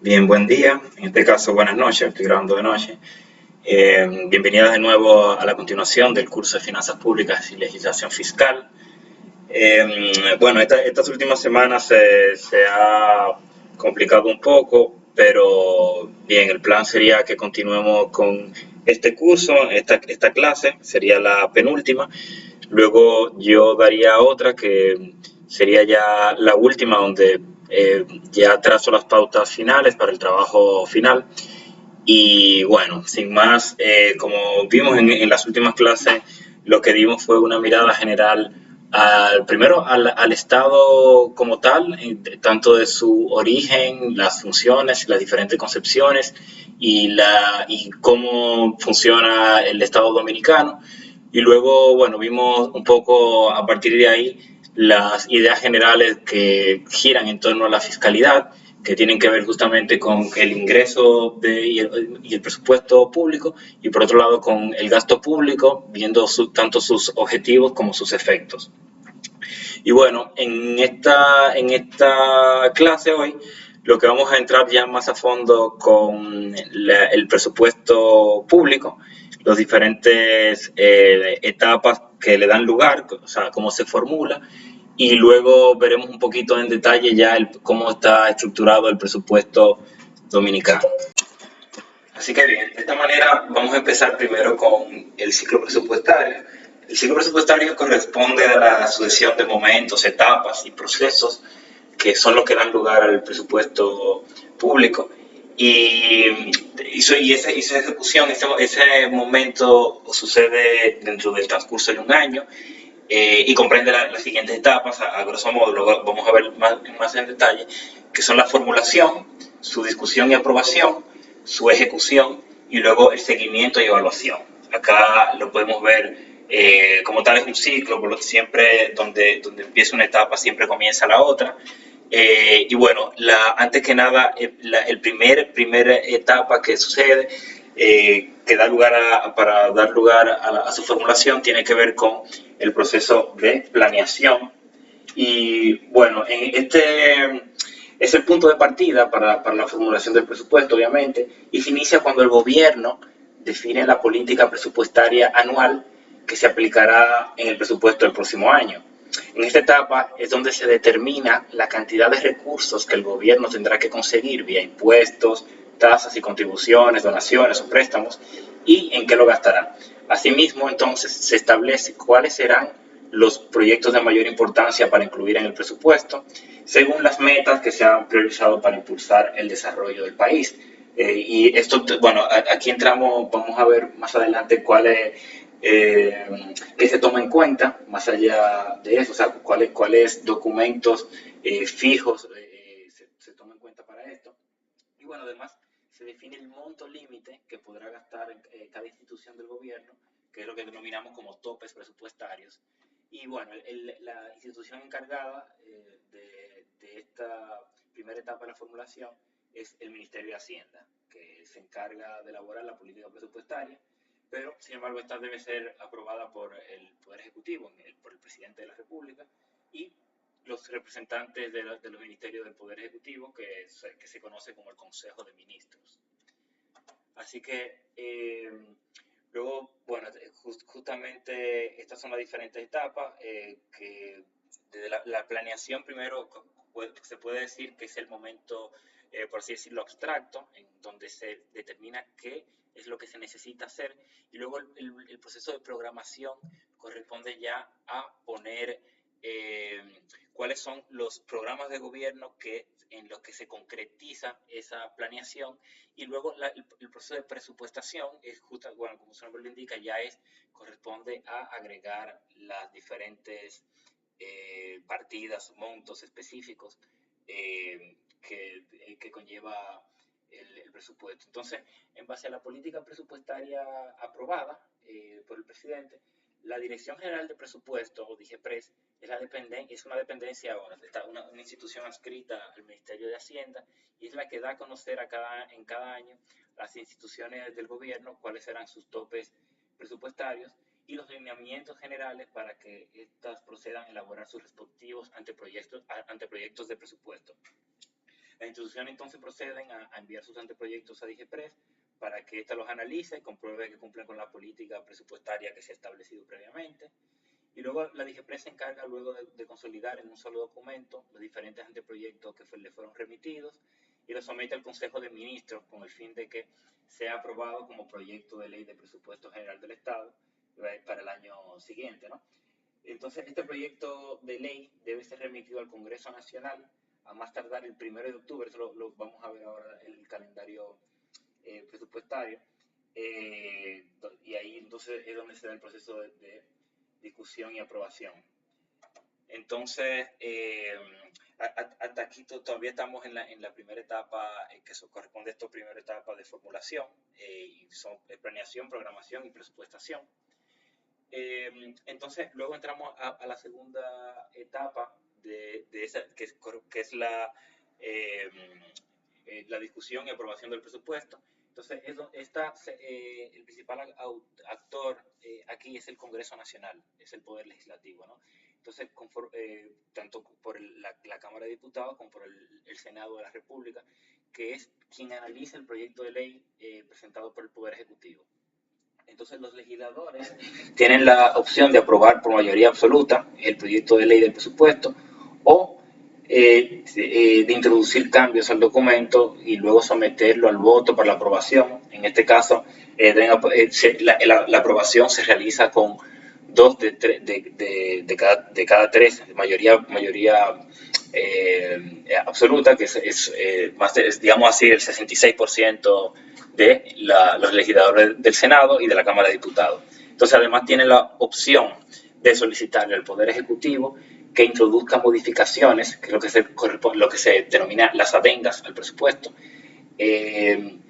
Bien, buen día. En este caso, buenas noches. Estoy grabando de noche. Bienvenidas de nuevo a la continuación del curso de Finanzas Públicas y Legislación Fiscal. Bueno, estas últimas semanas se ha complicado un poco, pero bien, el plan sería que continuemos con este curso, esta clase, sería la penúltima. Luego yo daría otra que sería ya la última, donde ya trazo las pautas finales para el trabajo final. Y bueno, sin más, como vimos en las últimas clases, lo que dimos fue una mirada general primero al Estado como tal, tanto de su origen, las funciones, las diferentes concepciones y cómo funciona el Estado dominicano. Y luego, bueno, vimos un poco a partir de ahí las ideas generales que giran en torno a la fiscalidad, que tienen que ver justamente con el ingreso y el presupuesto público, y por otro lado con el gasto público, viendo tanto sus objetivos como sus efectos. Y bueno, en esta clase hoy lo que vamos a entrar ya más a fondo con el presupuesto público, las diferentes etapas que le dan lugar, o sea, cómo se formula, y luego veremos un poquito en detalle ya cómo está estructurado el presupuesto dominicano. Así que bien, de esta manera vamos a empezar primero con el ciclo presupuestario. El ciclo presupuestario corresponde a la sucesión de momentos, etapas y procesos que son los que dan lugar al presupuesto público. Y esa ejecución, ese momento sucede dentro del transcurso de un año y comprende las siguientes etapas, a grosso modo, luego vamos a ver más en detalle, que son la formulación, su discusión y aprobación, su ejecución y luego el seguimiento y evaluación. Acá lo podemos ver como tal es un ciclo, por lo que siempre donde empieza una etapa siempre comienza la otra. Y bueno, antes que nada, el primera etapa que sucede, que da lugar para dar lugar a su formulación, tiene que ver con el proceso de planeación. Y bueno, este es el punto de partida para la formulación del presupuesto, obviamente, y se inicia cuando el gobierno define la política presupuestaria anual que se aplicará en el presupuesto del próximo año. En esta etapa es donde se determina la cantidad de recursos que el gobierno tendrá que conseguir vía impuestos, tasas y contribuciones, donaciones o préstamos y en qué lo gastará. Asimismo, entonces, se establece cuáles serán los proyectos de mayor importancia para incluir en el presupuesto, según las metas que se han priorizado para impulsar el desarrollo del país. Y esto, bueno, aquí entramos, vamos a ver más adelante qué se toma en cuenta más allá de eso, o sea, cuáles documentos fijos se toman en cuenta para esto. Y bueno, además se define el monto límite que podrá gastar cada institución del gobierno, que es lo que denominamos como topes presupuestarios. Y bueno, la institución encargada de esta primera etapa de la formulación es el Ministerio de Hacienda, que se encarga de elaborar la política presupuestaria, pero sin embargo esta debe ser aprobada por el Poder Ejecutivo, por el Presidente de la República, y los representantes de los ministerios del Poder Ejecutivo, que se conoce como el Consejo de Ministros. Así que luego, bueno, justamente estas son las diferentes etapas que desde la planeación primero se puede decir que es el momento, por así decirlo, abstracto, en donde se determina qué es lo que se necesita hacer, y luego el proceso de programación corresponde ya a poner cuáles son los programas de gobierno en los que se concretiza esa planeación, y luego el proceso de presupuestación es justo, bueno, como su nombre lo indica, corresponde a agregar las diferentes partidas, montos específicos que conlleva el presupuesto. Entonces, en base a la política presupuestaria aprobada por el presidente, la Dirección General de Presupuesto, o DIGEPRES, es una dependencia ahora, una institución adscrita al Ministerio de Hacienda, y es la que da a conocer en cada año las instituciones del gobierno cuáles serán sus topes presupuestarios y los lineamientos generales para que éstas procedan a elaborar sus respectivos anteproyectos de presupuesto. Las instituciones entonces proceden a enviar sus anteproyectos a DIGEPRES para que ésta los analice y compruebe que cumplen con la política presupuestaria que se ha establecido previamente. Y luego la DIGEPRES se encarga luego de consolidar en un solo documento los diferentes anteproyectos que le fueron remitidos y los somete al Consejo de Ministros con el fin de que sea aprobado como proyecto de ley de presupuesto general del Estado para el año siguiente, ¿no? Entonces, este proyecto de ley debe ser remitido al Congreso Nacional a más tardar el 1 de octubre, eso lo vamos a ver ahora en el calendario presupuestario, y ahí entonces es donde se da el proceso de discusión y aprobación. Entonces, hasta aquí todavía estamos en la primera etapa, que corresponde a esta primera etapa de formulación, y son planeación, programación y presupuestación. Entonces, luego entramos a la segunda etapa de esa, que es la discusión y aprobación del presupuesto. Entonces, el principal actor aquí es el Congreso Nacional, es el Poder Legislativo, ¿no? Entonces, tanto por la Cámara de Diputados como por el Senado de la República, que es quien analiza el proyecto de ley presentado por el Poder Ejecutivo. Entonces, los legisladores tienen la opción de aprobar por mayoría absoluta el proyecto de ley del presupuesto o de introducir cambios al documento y luego someterlo al voto para la aprobación. En este caso, la aprobación se realiza con 2 de cada 3, mayoría absoluta, que es digamos así, el 66% de los legisladores del Senado y de la Cámara de Diputados. Entonces, además tiene la opción de solicitarle al Poder Ejecutivo que introduzca modificaciones, que es lo que se denomina las adendas al presupuesto, al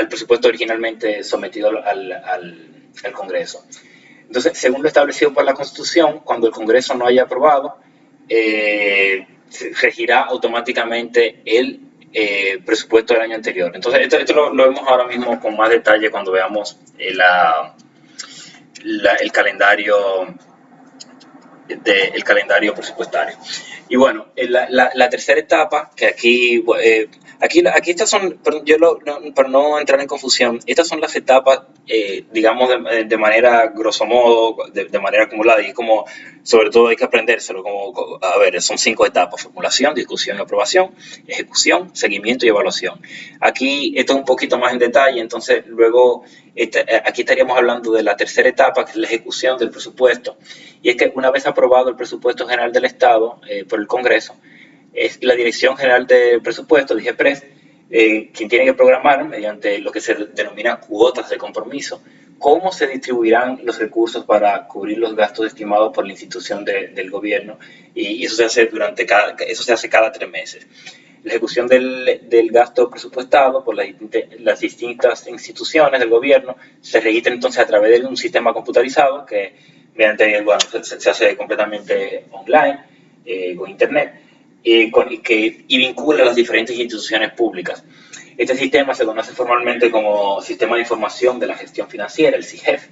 presupuesto originalmente sometido al Congreso. Entonces, según lo establecido por la Constitución, cuando el Congreso no haya aprobado, regirá automáticamente el presupuesto del año anterior. Entonces, esto lo vemos ahora mismo con más detalle cuando veamos el calendario presupuestario. Y bueno, la tercera etapa, que aquí estas son, para no entrar en confusión, estas son las etapas, digamos, de manera grosso modo, de manera acumulada, y como, sobre todo hay que aprendérselo, a ver, son 5 etapas: formulación, discusión y aprobación, ejecución, seguimiento y evaluación. Aquí esto es un poquito más en detalle, entonces luego aquí estaríamos hablando de la tercera etapa, que es la ejecución del presupuesto, y es que una vez aprobado el presupuesto general del Estado por el Congreso, es la Dirección General del Presupuesto, DIGEPRES, quien tiene que programar, mediante lo que se denomina cuotas de compromiso, cómo se distribuirán los recursos para cubrir los gastos estimados por la institución del gobierno, y eso se hace cada 3 meses. La ejecución del gasto presupuestado por las distintas instituciones del gobierno se registra entonces a través de un sistema computarizado que se hace completamente online, con internet, y vincula a las diferentes instituciones públicas. Este sistema se conoce formalmente como Sistema de Información de la Gestión Financiera, el SIGEF,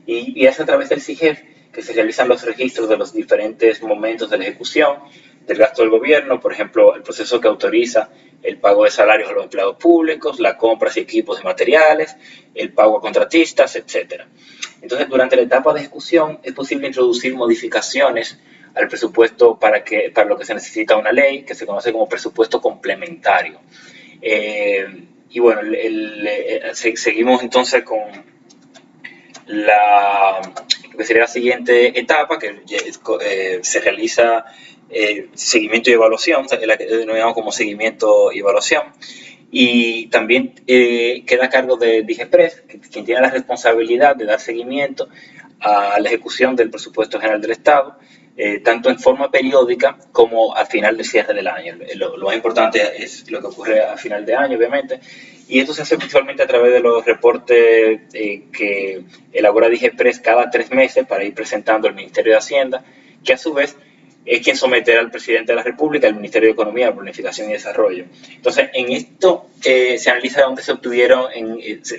y es a través del SIGEF que se realizan los registros de los diferentes momentos de la ejecución del gasto del gobierno, por ejemplo, el proceso que autoriza el pago de salarios a los empleados públicos, las compras y equipos de materiales, el pago a contratistas, etc. Entonces, durante la etapa de ejecución es posible introducir modificaciones al presupuesto para lo que se necesita una ley que se conoce como presupuesto complementario. Y bueno, seguimos entonces con lo que sería la siguiente etapa, que se realiza seguimiento y evaluación, la que denominamos como seguimiento y evaluación, y también queda a cargo de DIGEPRES, quien tiene la responsabilidad de dar seguimiento a la ejecución del presupuesto general del Estado, tanto en forma periódica como al final del cierre del año. Lo más importante es lo que ocurre al final de año, obviamente, y esto se hace principalmente a través de los reportes que elabora DIGEPRES cada 3 meses para ir presentando al Ministerio de Hacienda, que a su vez es quien someterá al presidente de la República, al Ministerio de Economía, Planificación y Desarrollo. Entonces, en esto se analiza dónde se obtuvieron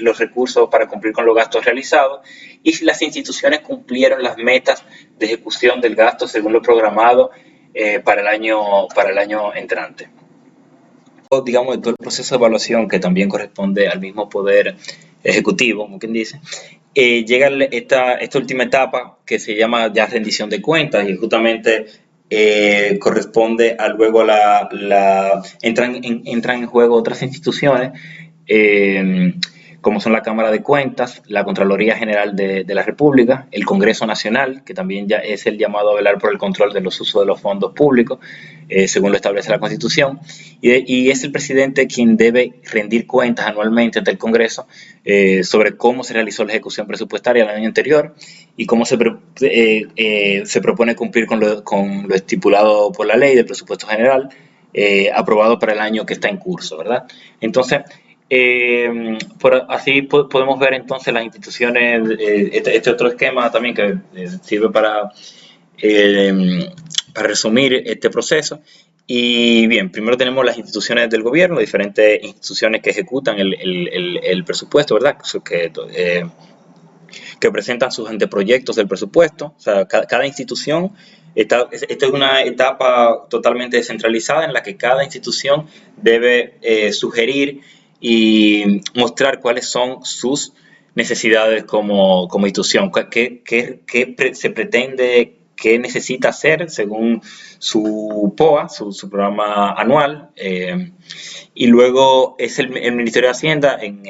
los recursos para cumplir con los gastos realizados y si las instituciones cumplieron las metas de ejecución del gasto según lo programado para el año entrante. digamos, de todo el proceso de evaluación que también corresponde al mismo poder ejecutivo, como quien dice, llega esta última etapa que se llama ya rendición de cuentas y justamente corresponde a luego entran en juego otras instituciones eh, como son la Cámara de Cuentas, la Contraloría General de la República, el Congreso Nacional, que también ya es el llamado a velar por el control de los usos de los fondos públicos, según lo establece la Constitución, y es el presidente quien debe rendir cuentas anualmente ante el Congreso sobre cómo se realizó la ejecución presupuestaria el año anterior y cómo se propone cumplir con lo estipulado por la ley del presupuesto general aprobado para el año que está en curso, ¿verdad? Entonces, así podemos ver entonces las instituciones, este otro esquema también que sirve para resumir este proceso. Y bien, primero tenemos las instituciones del gobierno, diferentes instituciones que ejecutan el presupuesto, ¿verdad? Que presentan sus anteproyectos del presupuesto. O sea, cada institución, esta es una etapa totalmente descentralizada en la que cada institución debe sugerir y mostrar cuáles son sus necesidades como institución, qué se pretende, qué necesita hacer según su POA, su programa anual, y luego es el Ministerio de Hacienda en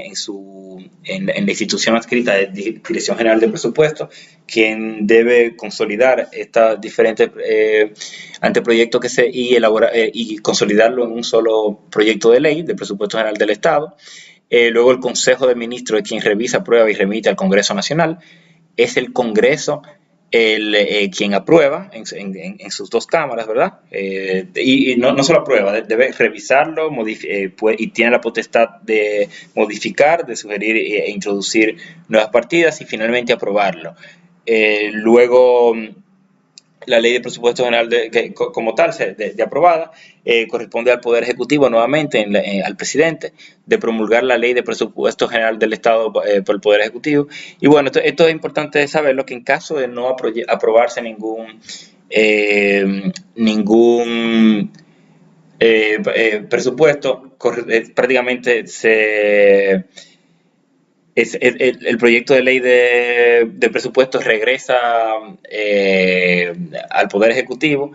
la institución adscrita de Dirección General de Presupuestos quien debe consolidar estos diferentes anteproyectos y consolidarlo en un solo proyecto de ley de presupuesto general del Estado. Luego el Consejo de Ministros es quien revisa, aprueba y remite al Congreso Nacional. Es el Congreso quien aprueba en sus dos cámaras, ¿verdad? Y no solo aprueba, debe revisarlo y tiene la potestad de modificar, de sugerir e introducir nuevas partidas y finalmente aprobarlo. Luego, la ley de presupuesto general como tal, de aprobada, corresponde al Poder Ejecutivo nuevamente, al presidente, de promulgar la ley de presupuesto general del Estado por el Poder Ejecutivo. Y bueno, esto es importante saberlo, que en caso de no aprobarse ningún presupuesto, prácticamente el proyecto de ley de presupuestos regresa al Poder Ejecutivo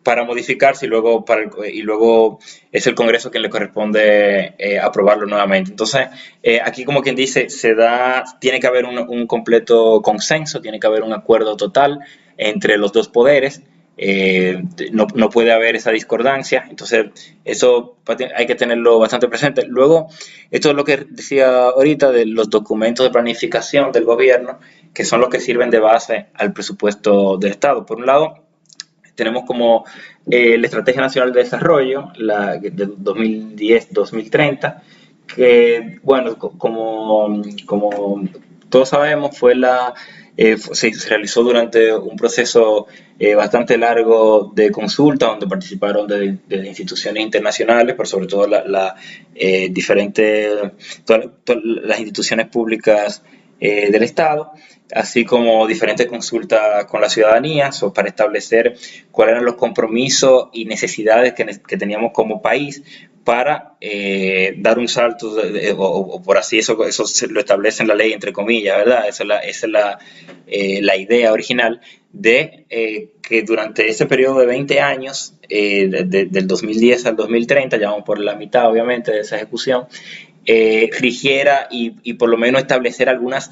para modificarse y luego es el Congreso quien le corresponde aprobarlo nuevamente. Entonces, aquí como quien dice, tiene que haber un completo consenso, tiene que haber un acuerdo total entre los dos poderes. No puede haber esa discordancia, entonces eso hay que tenerlo bastante presente. Luego, esto es lo que decía ahorita de los documentos de planificación del gobierno, que son los que sirven de base al presupuesto del Estado. Por un lado, tenemos como la Estrategia Nacional de Desarrollo, la de 2010-2030, que, bueno, como todos sabemos, se realizó durante un proceso bastante largo de consulta, donde participaron de instituciones internacionales, pero sobre todo todas las instituciones públicas del Estado, así como diferentes consultas con la ciudadanía para establecer cuáles eran los compromisos y necesidades que teníamos como país para dar un salto, o por así eso lo establece en la ley, entre comillas, ¿verdad? Esa es la idea original de que durante ese periodo de 20 años, del 2010 al 2030, ya vamos por la mitad obviamente de esa ejecución, rigiera y por lo menos establecer algunos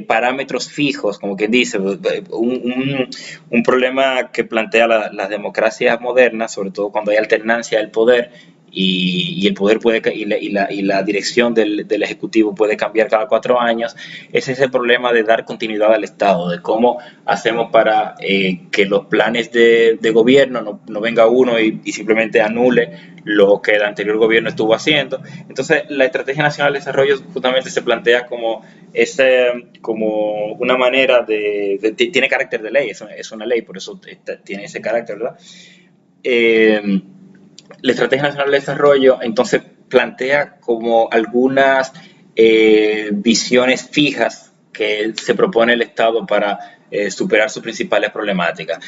parámetros fijos, como quien dice, un problema que plantea las democracias modernas, sobre todo cuando hay alternancia del poder y el poder y la dirección del Ejecutivo puede cambiar cada 4 años. Ese es el problema de dar continuidad al Estado, de cómo hacemos para que los planes de gobierno no venga uno y simplemente anule lo que el anterior gobierno estuvo haciendo. Entonces, la Estrategia Nacional de Desarrollo justamente se plantea como una manera tiene carácter de ley, es una ley, por eso tiene ese carácter, ¿verdad? La Estrategia Nacional de Desarrollo entonces plantea como algunas visiones fijas que se propone el Estado para superar sus principales problemáticas.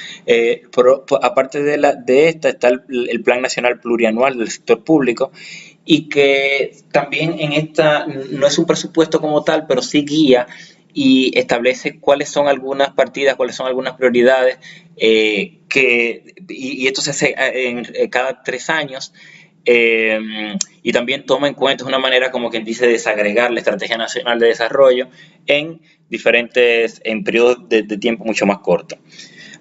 Aparte de esta está el Plan Nacional Plurianual del Sector Público, y que también en esta no es un presupuesto como tal, pero sí guía y establece cuáles son algunas partidas, cuáles son algunas prioridades, y esto se hace cada 3 años. Y también toma en cuenta, es una manera como quien dice desagregar la Estrategia Nacional de Desarrollo en periodos de tiempo mucho más cortos.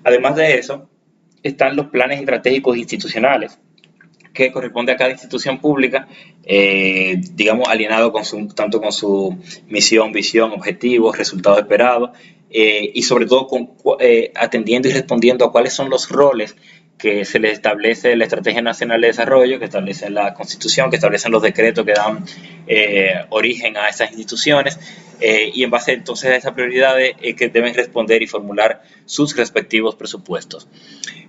Además de eso, están los planes estratégicos institucionales, que corresponde a cada institución pública, digamos, alineado tanto con su misión, visión, objetivos, resultados esperados, y sobre todo atendiendo y respondiendo a cuáles son los roles que se le establece en la Estrategia Nacional de Desarrollo, que establece la Constitución, que establecen los decretos que dan origen a esas instituciones, y en base entonces a esas prioridades que deben responder y formular sus respectivos presupuestos.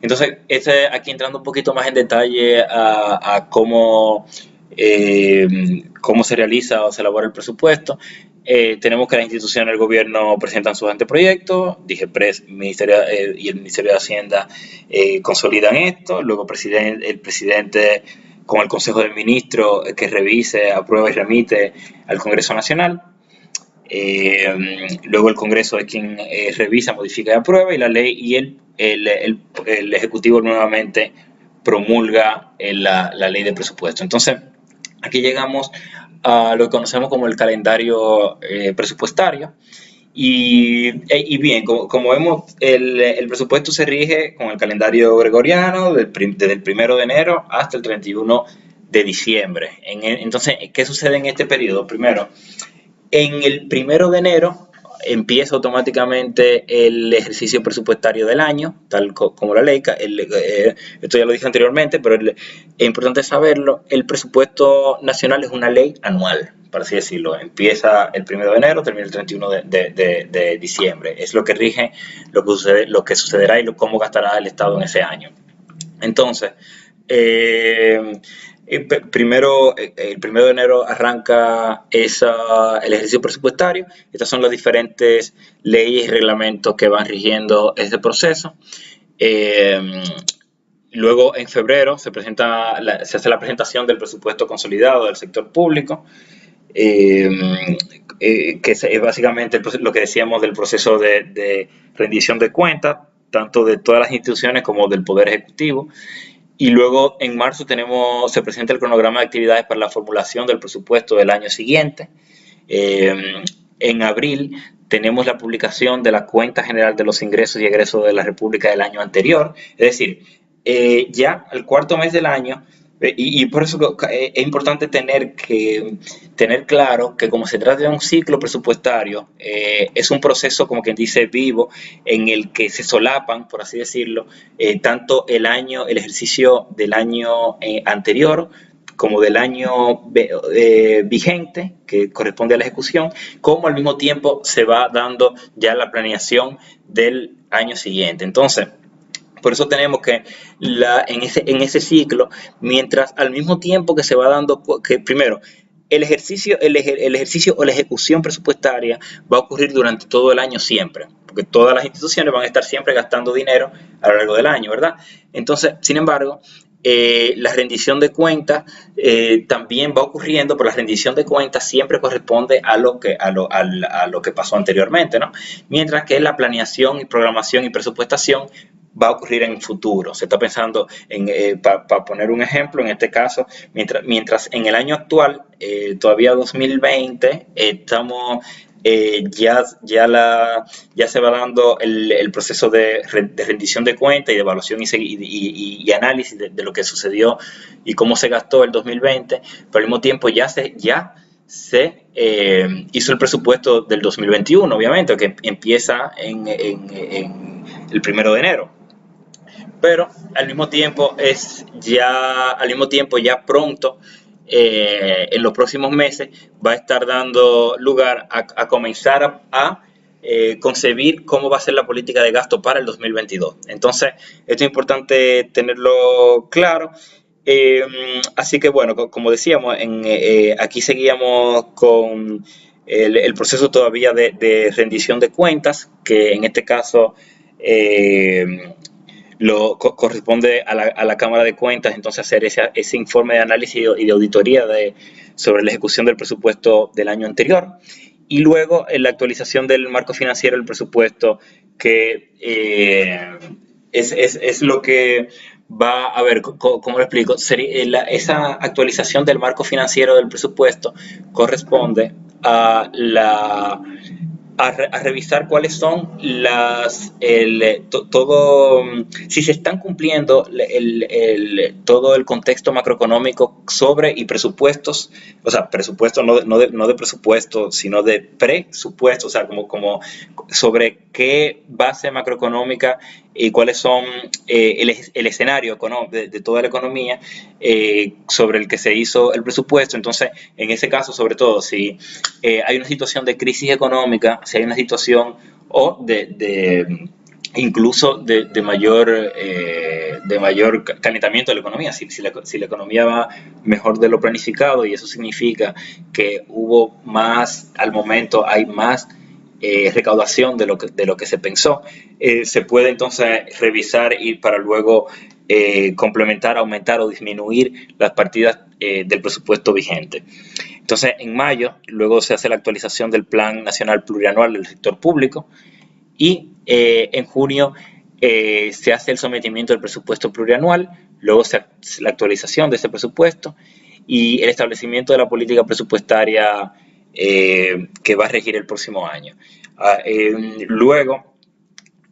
Entonces, aquí entrando un poquito más en detalle a cómo se realiza o se elabora el presupuesto. Tenemos que las instituciones del gobierno presentan sus anteproyectos, DIGEPRES y el Ministerio de Hacienda consolidan esto, luego el presidente con el Consejo de Ministros que revise, aprueba y remite al Congreso Nacional. Luego el Congreso es quien revisa, modifica y aprueba, y la ley y el Ejecutivo nuevamente promulga la ley de presupuesto. Entonces, aquí llegamos a lo que conocemos como el calendario presupuestario. Y bien, como vemos, el presupuesto se rige con el calendario gregoriano desde el 1 de enero hasta el 31 de diciembre. Entonces, ¿qué sucede en este periodo? Primero, en el 1 de enero empieza automáticamente el ejercicio presupuestario del año, tal como la ley. Esto ya lo dije anteriormente, pero es importante saberlo. El presupuesto nacional es una ley anual, por así decirlo. Empieza el 1 de enero, termina el 31 de diciembre. Es lo que rige lo que sucederá y cómo gastará el Estado en ese año. Entonces, el 1 de enero arranca el ejercicio presupuestario. Estas son las diferentes leyes y reglamentos que van rigiendo este proceso. Luego, en febrero, se hace la presentación del presupuesto consolidado del sector público, que es básicamente lo que decíamos del proceso de rendición de cuentas, tanto de todas las instituciones como del Poder Ejecutivo. Y luego en marzo se presenta el cronograma de actividades para la formulación del presupuesto del año siguiente. En abril tenemos la publicación de la Cuenta General de los Ingresos y Egresos de la República del año anterior. Es decir, ya el cuarto mes del año, y por eso es importante tener claro que como se trata de un ciclo presupuestario, es un proceso, como quien dice, vivo, en el que se solapan, por así decirlo, tanto el ejercicio del año anterior como del año vigente, que corresponde a la ejecución, como al mismo tiempo se va dando ya la planeación del año siguiente. Entonces, por eso tenemos que en ese ciclo, mientras al mismo tiempo que se va dando, que primero, el ejercicio o la ejecución presupuestaria va a ocurrir durante todo el año siempre, porque todas las instituciones van a estar siempre gastando dinero a lo largo del año, ¿verdad? Entonces, sin embargo, la rendición de cuentas también va ocurriendo, pero la rendición de cuentas siempre corresponde a lo que pasó anteriormente, ¿no? Mientras que la planeación y programación y presupuestación va a ocurrir en el futuro. Se está pensando para poner un ejemplo, en este caso, mientras en el año actual, todavía 2020, estamos ya se va dando el proceso de rendición de cuentas y de evaluación y análisis de lo que sucedió y cómo se gastó el 2020, pero al mismo tiempo ya se hizo el presupuesto del 2021, obviamente, que empieza en el 1 de enero. Pero al mismo tiempo ya pronto, en los próximos meses, va a estar dando lugar a comenzar a concebir cómo va a ser la política de gasto para el 2022. Entonces, esto es importante tenerlo claro. Así que bueno, como decíamos, aquí seguíamos con el proceso todavía de rendición de cuentas, que en este caso corresponde a la Cámara de Cuentas, entonces hacer ese informe de análisis y de auditoría sobre la ejecución del presupuesto del año anterior. Y luego la actualización del marco financiero del presupuesto, que es lo que va a ver, ¿cómo lo explico? Esa actualización del marco financiero del presupuesto corresponde a revisar cuáles son si se están cumpliendo todo el contexto macroeconómico sobre y presupuestos, o sea, presupuestos no de presupuesto, sino de presupuesto, o sea, como sobre qué base macroeconómica y cuáles son el escenario de toda la economía sobre el que se hizo el presupuesto. Entonces, en ese caso, sobre todo, si hay una situación de crisis económica, si hay una situación o incluso de mayor calentamiento de la economía, si la economía va mejor de lo planificado, y eso significa que hubo más, al momento hay más recaudación de lo que se pensó, se puede entonces revisar y para luego complementar, aumentar o disminuir las partidas del presupuesto vigente. Entonces, en mayo, luego se hace la actualización del Plan Nacional Plurianual del Sector Público, y en junio se hace el sometimiento del presupuesto plurianual, luego la actualización de ese presupuesto y el establecimiento de la política presupuestaria que va a regir el próximo año. Luego,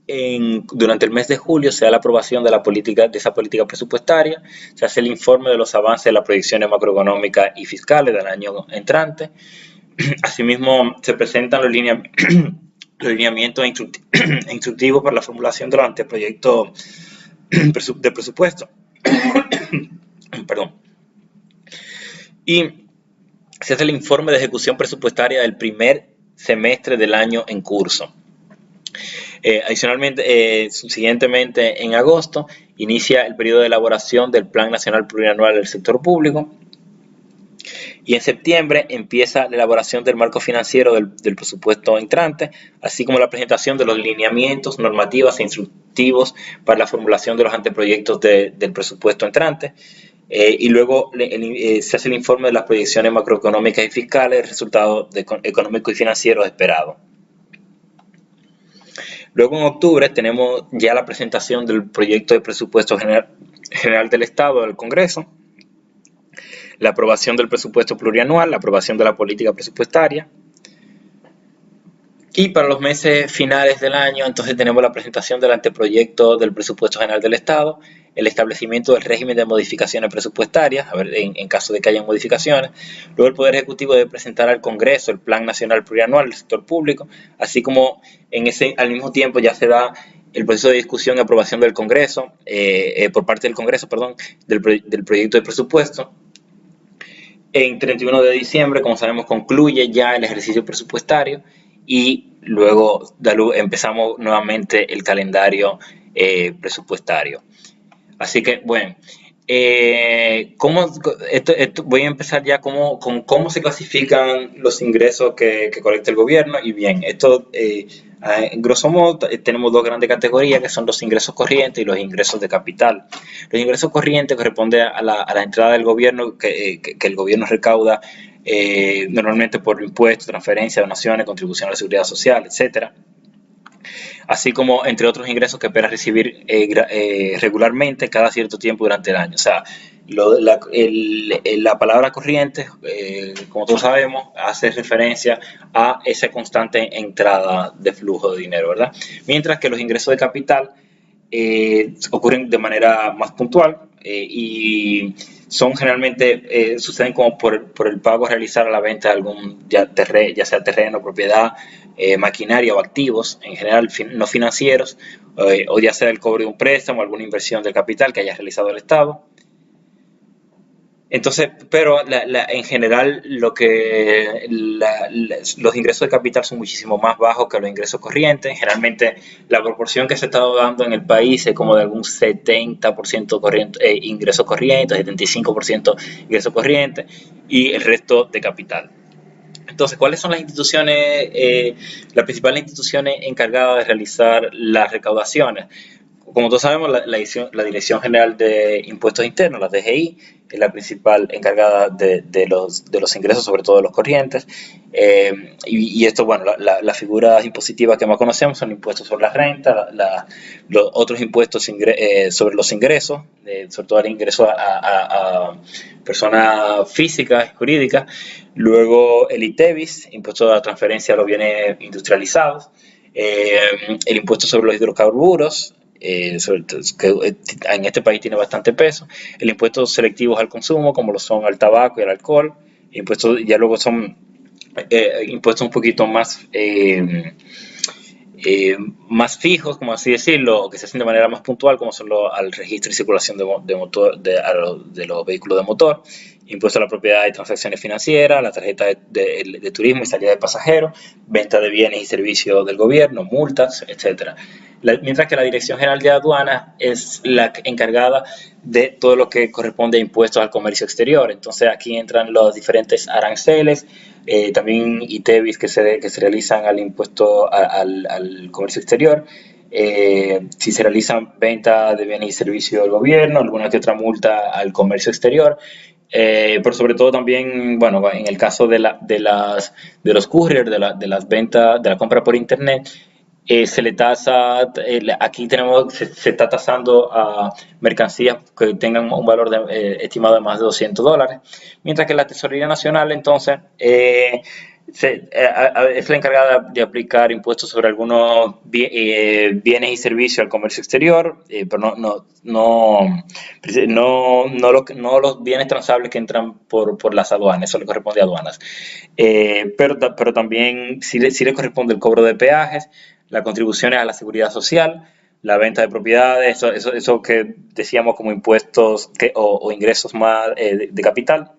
durante el mes de julio se da la aprobación de esa política presupuestaria, se hace el informe de los avances de las proyecciones macroeconómicas y fiscales del año entrante. Asimismo, se presentan los lineamientos instructivos para la formulación de los anteproyectos de presupuesto. Perdón. Y se hace el informe de ejecución presupuestaria del primer semestre del año en curso. Adicionalmente, subsiguientemente, en agosto, inicia el periodo de elaboración del Plan Nacional Plurianual del Sector Público. Y en septiembre empieza la elaboración del marco financiero del presupuesto entrante, así como la presentación de los lineamientos, normativas e instructivos para la formulación de los anteproyectos del presupuesto entrante. Y luego se hace el informe de las proyecciones macroeconómicas y fiscales, resultados económicos y financieros esperados. Luego, en octubre, tenemos ya la presentación del proyecto de presupuesto general del Estado del Congreso, la aprobación del presupuesto plurianual, la aprobación de la política presupuestaria. Y para los meses finales del año, entonces tenemos la presentación del anteproyecto del presupuesto general del Estado, el establecimiento del régimen de modificaciones presupuestarias, en caso de que haya modificaciones. Luego el Poder Ejecutivo debe presentar al Congreso el Plan Nacional Plurianual del Sector Público, así como al mismo tiempo ya se da el proceso de discusión y aprobación del Congreso, por parte del Congreso, del proyecto de presupuesto. En 31 de diciembre, como sabemos, concluye ya el ejercicio presupuestario y luego empezamos nuevamente el calendario presupuestario. Así que, bueno, voy a empezar ya con cómo se clasifican los ingresos que colecta el gobierno. Y bien, en grosso modo, tenemos dos grandes categorías, que son los ingresos corrientes y los ingresos de capital. Los ingresos corrientes corresponden a la entrada del gobierno que el gobierno recauda normalmente por impuestos, transferencias, donaciones, contribuciones a la seguridad social, etcétera. Así como entre otros ingresos que espera recibir regularmente cada cierto tiempo durante el año. O sea, la palabra corriente, como todos sabemos, hace referencia a esa constante entrada de flujo de dinero, ¿verdad? Mientras que los ingresos de capital ocurren de manera más puntual y son generalmente, suceden como por el pago a realizar a la venta de algún ya sea terreno, propiedad, maquinaria o activos, en general no financieros, o ya sea el cobro de un préstamo, alguna inversión del capital que haya realizado el Estado. Entonces, pero en general los ingresos de capital son muchísimo más bajos que los ingresos corrientes. Generalmente la proporción que se está dando en el país es como de algún 70% ingresos corrientes, 75% ingresos corrientes y el resto de capital. Entonces, ¿cuáles son las instituciones, las principales instituciones encargadas de realizar las recaudaciones? Como todos sabemos, la Dirección General de Impuestos Internos, la DGI, es la principal encargada de los ingresos, sobre todo de los corrientes. Y esto, bueno, las figuras impositivas que más conocemos son impuestos sobre la renta, los otros impuestos sobre los ingresos, sobre todo el ingreso a personas físicas y jurídicas. Luego el ITEVIS, impuesto a la transferencia a los bienes industrializados. El impuesto sobre los hidrocarburos, que en este país tiene bastante peso. El impuestos selectivos al consumo, como lo son al tabaco y al alcohol. Impuestos, ya luego son impuestos un poquito más fijos, como así decirlo, o que se hacen de manera más puntual, como son al registro y circulación de motor, de los vehículos de motor, impuesto a la propiedad y transacciones financieras, la tarjeta de turismo y salida de pasajeros, venta de bienes y servicios del gobierno, multas, etcétera. Mientras que la Dirección General de Aduanas es la encargada de todo lo que corresponde a impuestos al comercio exterior. Entonces aquí entran los diferentes aranceles, también ITEVIS que se realizan al impuesto al comercio exterior. Si se realizan ventas de bienes y servicios del gobierno, alguna que otra multa al comercio exterior. Pero sobre todo también, bueno, en el caso de los couriers, de las ventas, de la compra por internet, se le tasa, aquí se está tasando a mercancías que tengan un valor estimado de más de $200, mientras que la Tesorería Nacional entonces es la encargada de aplicar impuestos sobre algunos bienes y servicios al comercio exterior, pero no los bienes transables que entran por las aduanas, eso le corresponde a aduanas. Pero también sí le corresponde el cobro de peajes, las contribuciones a la seguridad social, la venta de propiedades, eso que decíamos como impuestos o ingresos más de capital.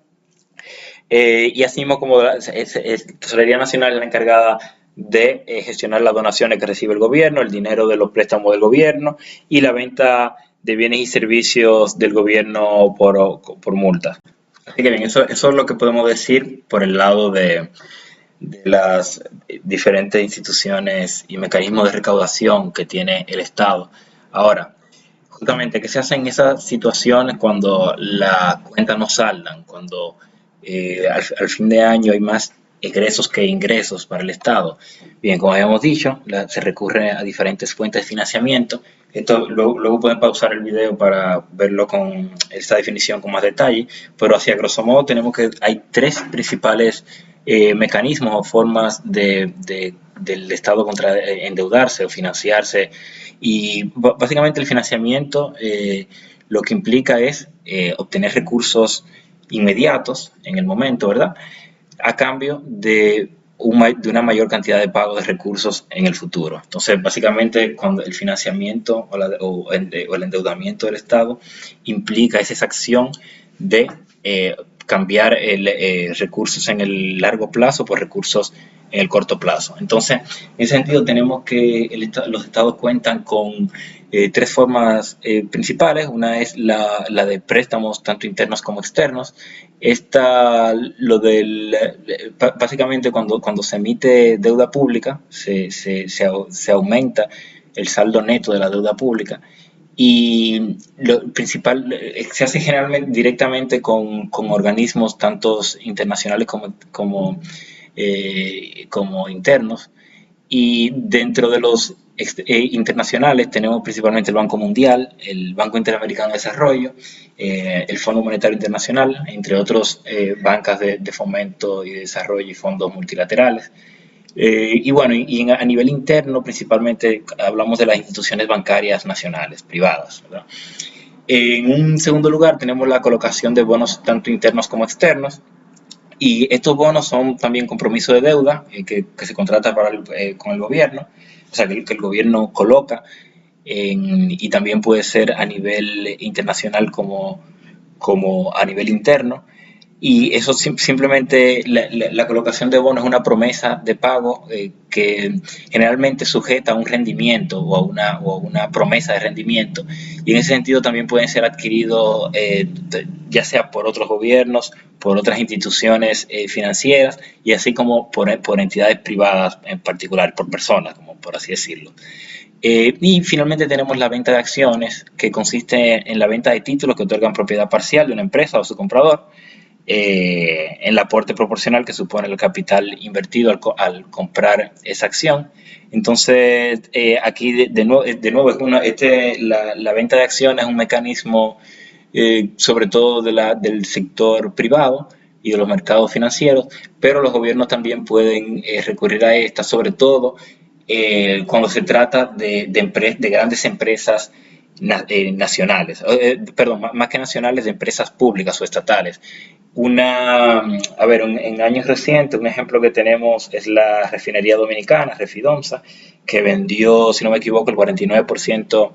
Y así mismo como la Tesorería Nacional es la encargada de gestionar las donaciones que recibe el gobierno, el dinero de los préstamos del gobierno y la venta de bienes y servicios del gobierno por multas. Así que bien, eso es lo que podemos decir por el lado de las diferentes instituciones y mecanismos de recaudación que tiene el Estado. Ahora, justamente, ¿qué se hace en esas situaciones cuando las cuentas no saldan? Cuando al fin de año hay más egresos que ingresos para el Estado. Bien, como habíamos dicho, se recurre a diferentes fuentes de financiamiento. Esto luego pueden pausar el video para verlo con esta definición con más detalle, pero así a grosso modo tenemos que hay tres principales mecanismos o formas del Estado contra endeudarse o financiarse. Y básicamente el financiamiento lo que implica es obtener recursos inmediatos en el momento, ¿verdad? A cambio de una mayor cantidad de pago de recursos en el futuro. Entonces, básicamente, cuando el financiamiento o el endeudamiento del Estado implica esa acción de cambiar recursos en el largo plazo por recursos en el corto plazo. Entonces, en ese sentido, tenemos que los estados cuentan con tres formas principales. Una es la de préstamos tanto internos como externos. Básicamente cuando se emite deuda pública, se aumenta el saldo neto de la deuda pública. Y lo principal se hace generalmente directamente con organismos tanto internacionales como internos. Y dentro de los internacionales tenemos principalmente el Banco Mundial, el Banco Interamericano de Desarrollo, el Fondo Monetario Internacional, entre otros bancas de fomento y desarrollo y fondos multilaterales. Y bueno, a nivel interno principalmente hablamos de las instituciones bancarias nacionales, privadas, ¿verdad? En un segundo lugar tenemos la colocación de bonos tanto internos como externos. Y estos bonos son también compromisos de deuda que se contrata con el gobierno, o sea, que el gobierno coloca, y también puede ser a nivel internacional como a nivel interno. Y eso simplemente, la colocación de bonos es una promesa de pago que generalmente sujeta a un rendimiento o a una promesa de rendimiento, y en ese sentido también pueden ser adquiridos ya sea por otros gobiernos, por otras instituciones financieras, y así como por entidades privadas en particular, por personas, como por así decirlo. Y finalmente tenemos la venta de acciones, que consiste en la venta de títulos que otorgan propiedad parcial de una empresa o su comprador, en el aporte proporcional que supone el capital invertido al comprar esa acción. Entonces, aquí de nuevo la venta de acciones es un mecanismo sobre todo del sector privado y de los mercados financieros, pero los gobiernos también pueden recurrir a esta, sobre todo cuando se trata de grandes empresas nacionales, perdón, más que nacionales, de empresas públicas o estatales. En años recientes, un ejemplo que tenemos es la refinería dominicana, Refidomsa, que vendió, si no me equivoco, el 49%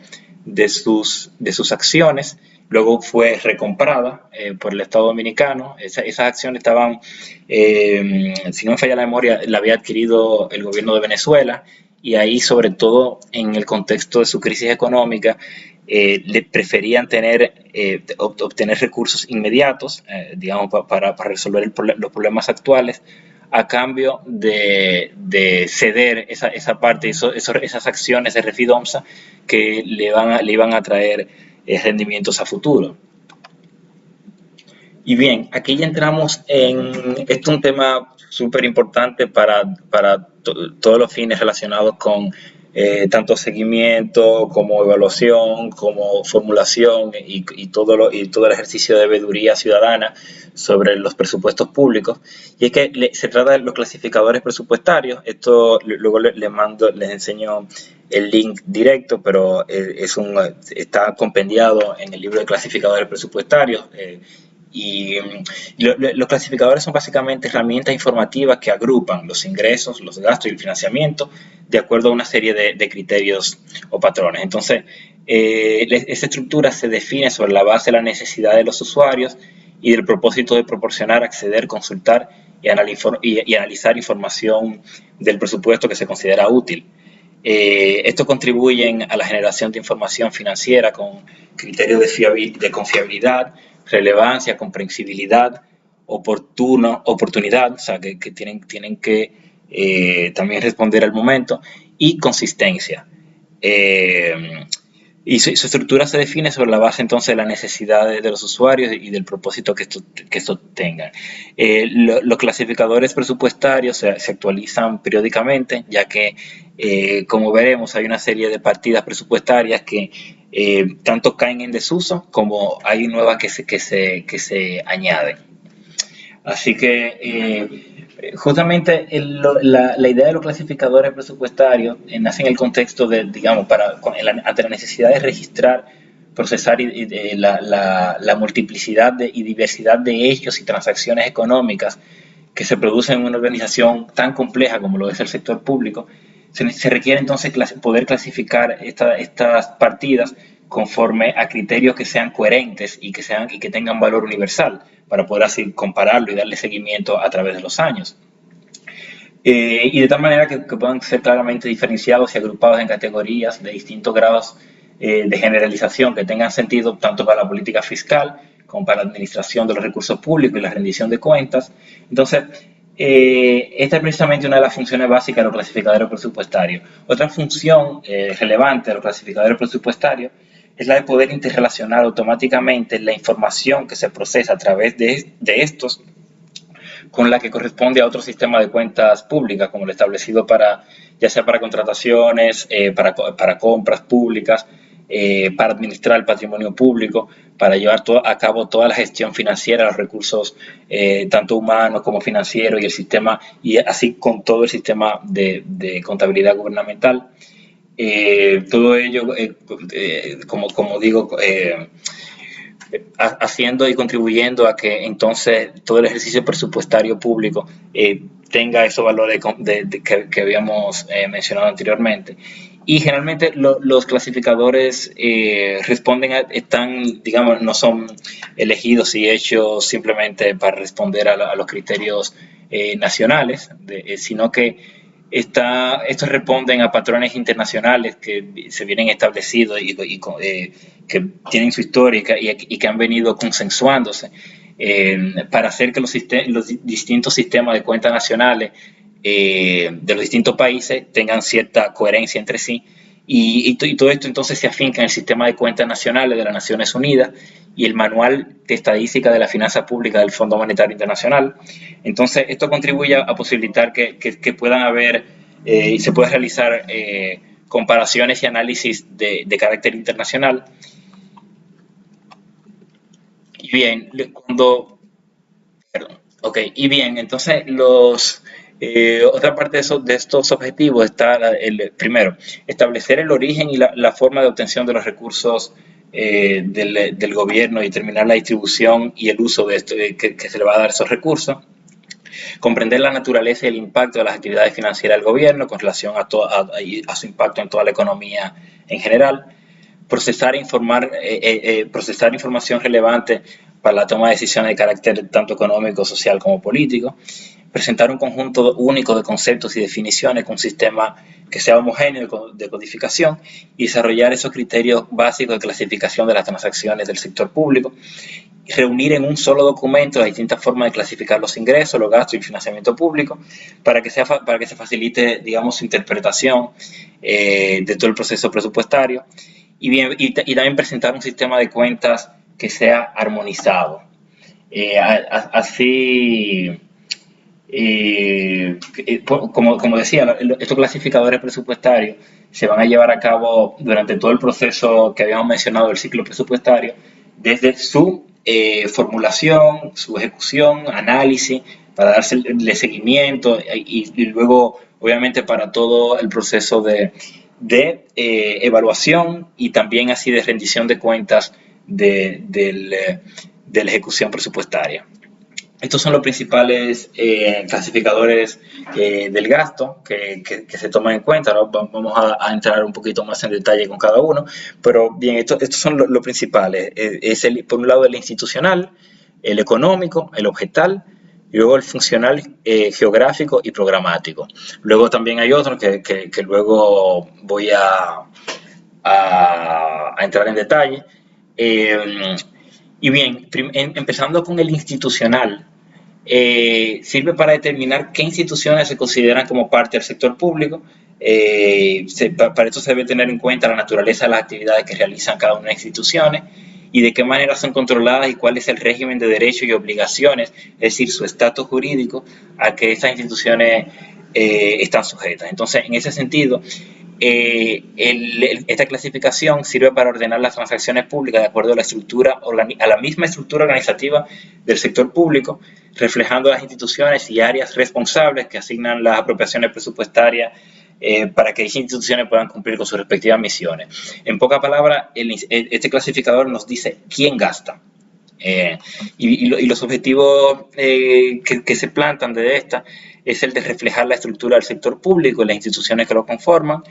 de sus acciones. Luego fue recomprada por el Estado Dominicano. Esas acciones estaban, si no me falla la memoria, la había adquirido el gobierno de Venezuela, y ahí, sobre todo en el contexto de su crisis económica, le preferían obtener recursos inmediatos, digamos, para resolver los problemas actuales, a cambio de ceder esa parte, esas acciones de Refidomsa que le iban a traer rendimientos a futuro. Y bien, aquí ya entramos esto es un tema súper importante para todos los fines relacionados con tanto seguimiento como evaluación, como formulación y todo el ejercicio de veeduría ciudadana sobre los presupuestos públicos. Y es que se trata de los clasificadores presupuestarios. Esto luego les enseño el link directo, pero está compendiado en el libro de clasificadores presupuestarios. Los clasificadores son básicamente herramientas informativas que agrupan los ingresos, los gastos y el financiamiento de acuerdo a una serie de criterios o patrones. Entonces, esta estructura se define sobre la base de la necesidad de los usuarios y del propósito de proporcionar, acceder, consultar y analizar información del presupuesto que se considera útil. Esto contribuye a la generación de información financiera con criterios de confiabilidad, relevancia, comprensibilidad, oportunidad, o sea, que tienen que también responder al momento, y consistencia. Y su estructura se define sobre la base entonces de las necesidades de los usuarios y del propósito que esto tenga. Los clasificadores presupuestarios se actualizan periódicamente, ya que, como veremos, hay una serie de partidas presupuestarias que tanto caen en desuso como hay nuevas que se añaden. Así que justamente la idea de los clasificadores presupuestarios nace en el contexto de, digamos, ante la necesidad de registrar, procesar la multiplicidad y diversidad de hechos y transacciones económicas que se producen en una organización tan compleja como lo es el sector público. Se requiere entonces poder clasificar estas partidas conforme a criterios que sean coherentes y que tengan valor universal, para poder así compararlo y darle seguimiento a través de los años. Y de tal manera que puedan ser claramente diferenciados y agrupados en categorías de distintos grados de generalización que tengan sentido tanto para la política fiscal como para la administración de los recursos públicos y la rendición de cuentas. Entonces, esta es precisamente una de las funciones básicas de los clasificadores presupuestarios. Otra función relevante de los clasificadores presupuestarios es la de poder interrelacionar automáticamente la información que se procesa a través de estos con la que corresponde a otro sistema de cuentas públicas, como lo establecido ya sea para contrataciones, para compras públicas, para administrar el patrimonio público, para llevar a cabo toda la gestión financiera, los recursos tanto humanos como financieros y así con todo el sistema de contabilidad gubernamental. Todo ello, como digo, haciendo y contribuyendo a que entonces todo el ejercicio presupuestario público tenga esos valores que habíamos mencionado anteriormente. Y generalmente los clasificadores digamos, no son elegidos y hechos simplemente para responder a los criterios nacionales, sino que Estos responden a patrones internacionales que se vienen establecidos que tienen su historia y que han venido consensuándose para hacer que los distintos sistemas de cuentas nacionales de los distintos países tengan cierta coherencia entre sí. Y todo esto entonces se afinca en el sistema de cuentas nacionales de las Naciones Unidas y el manual de estadística de la finanza pública del Fondo Monetario Internacional. Entonces, esto contribuye a posibilitar que puedan haber y se pueda realizar comparaciones y análisis de carácter internacional. Y bien, y bien, entonces otra parte de estos objetivos está primero, establecer el origen y la forma de obtención de los recursos del gobierno y determinar la distribución y el uso de esto, que se le va a dar a esos recursos. Comprender la naturaleza y el impacto de las actividades financieras del gobierno con relación a su impacto en toda la economía en general. Procesar información relevante para la toma de decisiones de carácter tanto económico, social como político. Presentar un conjunto único de conceptos y definiciones con un sistema que sea homogéneo de codificación y desarrollar esos criterios básicos de clasificación de las transacciones del sector público. Reunir en un solo documento las distintas formas de clasificar los ingresos, los gastos y el financiamiento público para que se facilite, digamos, su interpretación de todo el proceso presupuestario. Y también presentar un sistema de cuentas que sea armonizado. Así, como decía, estos clasificadores presupuestarios se van a llevar a cabo durante todo el proceso que habíamos mencionado del ciclo presupuestario, desde su formulación, su ejecución, análisis, para darle seguimiento y luego, obviamente, para todo el proceso de evaluación y también así de rendición de cuentas de la ejecución presupuestaria. Estos son los principales clasificadores del gasto que se toman en cuenta. ¿No? Vamos a entrar un poquito más en detalle con cada uno, pero bien, estos son los principales. Por un lado el institucional, el económico, el objetal, y luego el funcional, geográfico y programático. Luego también hay otros que luego voy a entrar en detalle. Y bien, empezando con el institucional, sirve para determinar qué instituciones se consideran como parte del sector público. Para esto se debe tener en cuenta la naturaleza de las actividades que realizan cada una de las instituciones y de qué manera son controladas y cuál es el régimen de derechos y obligaciones, es decir, su estatus jurídico a que estas instituciones están sujetas. Entonces, en ese sentido, esta clasificación sirve para ordenar las transacciones públicas de acuerdo a la misma estructura organizativa del sector público, reflejando las instituciones y áreas responsables que asignan las apropiaciones presupuestarias para que dichas instituciones puedan cumplir con sus respectivas misiones. En pocas palabras, este clasificador nos dice quién gasta. Y los objetivos que se plantan de esta es el de reflejar la estructura del sector público y las instituciones que lo conforman,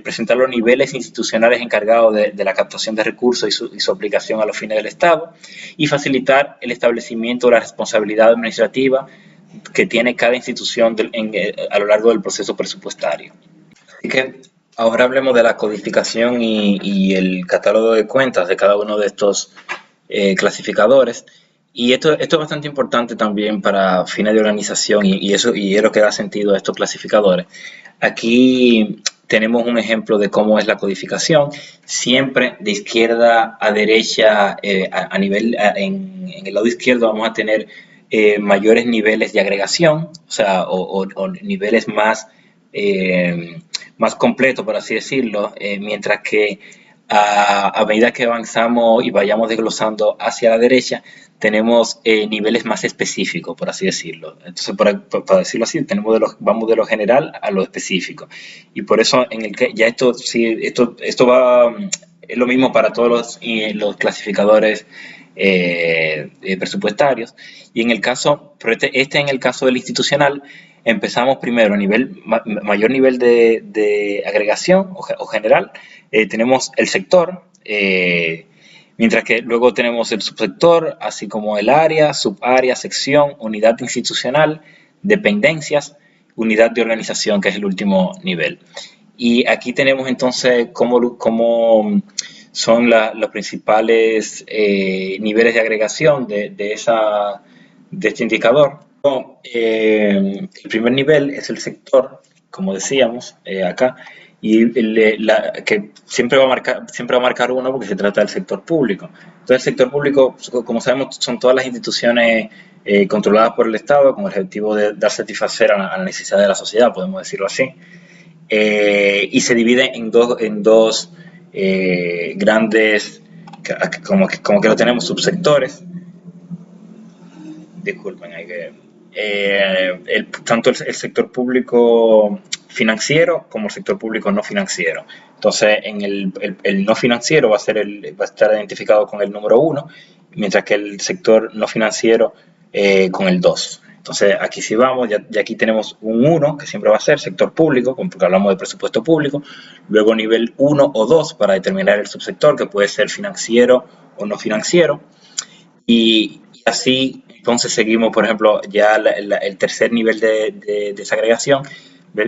presentar los niveles institucionales encargados de la captación de recursos y su aplicación a los fines del Estado y facilitar el establecimiento de la responsabilidad administrativa que tiene cada institución a lo largo del proceso presupuestario. Así que ahora hablemos de la codificación y el catálogo de cuentas de cada uno de estos clasificadores. Y esto es bastante importante también para fines de organización y es lo que da sentido a estos clasificadores. Aquí tenemos un ejemplo de cómo es la codificación, siempre de izquierda a derecha, en el lado izquierdo vamos a tener mayores niveles de agregación, o niveles más completos, por así decirlo, mientras que a medida que avanzamos y vayamos desglosando hacia la derecha, tenemos niveles más específicos, por así decirlo. Entonces, para decirlo así, vamos de lo general a lo específico. Y por eso, esto va, es lo mismo para todos los clasificadores presupuestarios. Y en el caso del institucional, empezamos primero a mayor nivel de agregación o general. Tenemos el sector, mientras que luego tenemos el subsector, así como el área, subárea, sección, unidad institucional, dependencias, unidad de organización, que es el último nivel. Y aquí tenemos entonces cómo son los principales niveles de agregación de este indicador. El primer nivel es el sector, como decíamos acá, y que siempre va a marcar uno porque se trata del sector público. Entonces, el sector público, como sabemos, son todas las instituciones controladas por el Estado con el objetivo de dar satisfacer a la necesidad de la sociedad, podemos decirlo así. Y se divide en dos grandes, como que lo tenemos, subsectores. Disculpen, hay que... tanto el sector público financiero como el sector público no financiero. Entonces, en el no financiero va a estar identificado con el número 1, mientras que el sector no financiero con el 2. Entonces, aquí sí vamos, ya aquí tenemos un 1, que siempre va a ser sector público, porque hablamos de presupuesto público, luego nivel 1 o 2 para determinar el subsector, que puede ser financiero o no financiero, y así entonces seguimos, por ejemplo, ya el tercer nivel de desagregación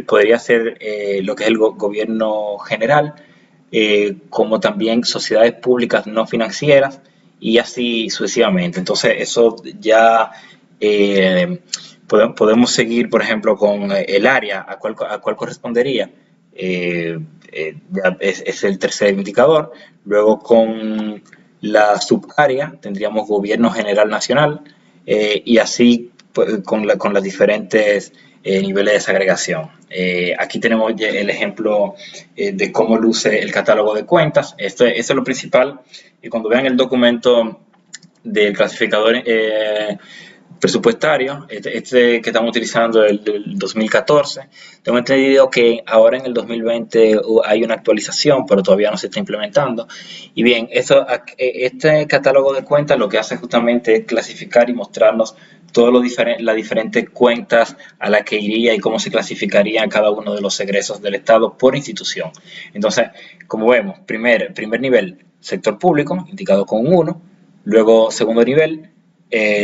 podría ser lo que es el gobierno general, como también sociedades públicas no financieras y así sucesivamente. Entonces eso ya podemos seguir, por ejemplo, con el área a cuál correspondería. Es el tercer indicador. Luego con la subárea tendríamos gobierno general nacional y así pues, con las diferentes niveles de desagregación. Aquí tenemos el ejemplo de cómo luce el catálogo de cuentas. Esto es lo principal. Y cuando vean el documento del clasificador presupuestario, este que estamos utilizando del 2014, tengo entendido que ahora en el 2020 hay una actualización, pero todavía no se está implementando. Y bien, este catálogo de cuentas lo que hace justamente es clasificar y mostrarnos todas las diferentes cuentas a las que iría y cómo se clasificarían cada uno de los egresos del Estado por institución. Entonces, como vemos, primer nivel, sector público, indicado con un 1, luego segundo nivel,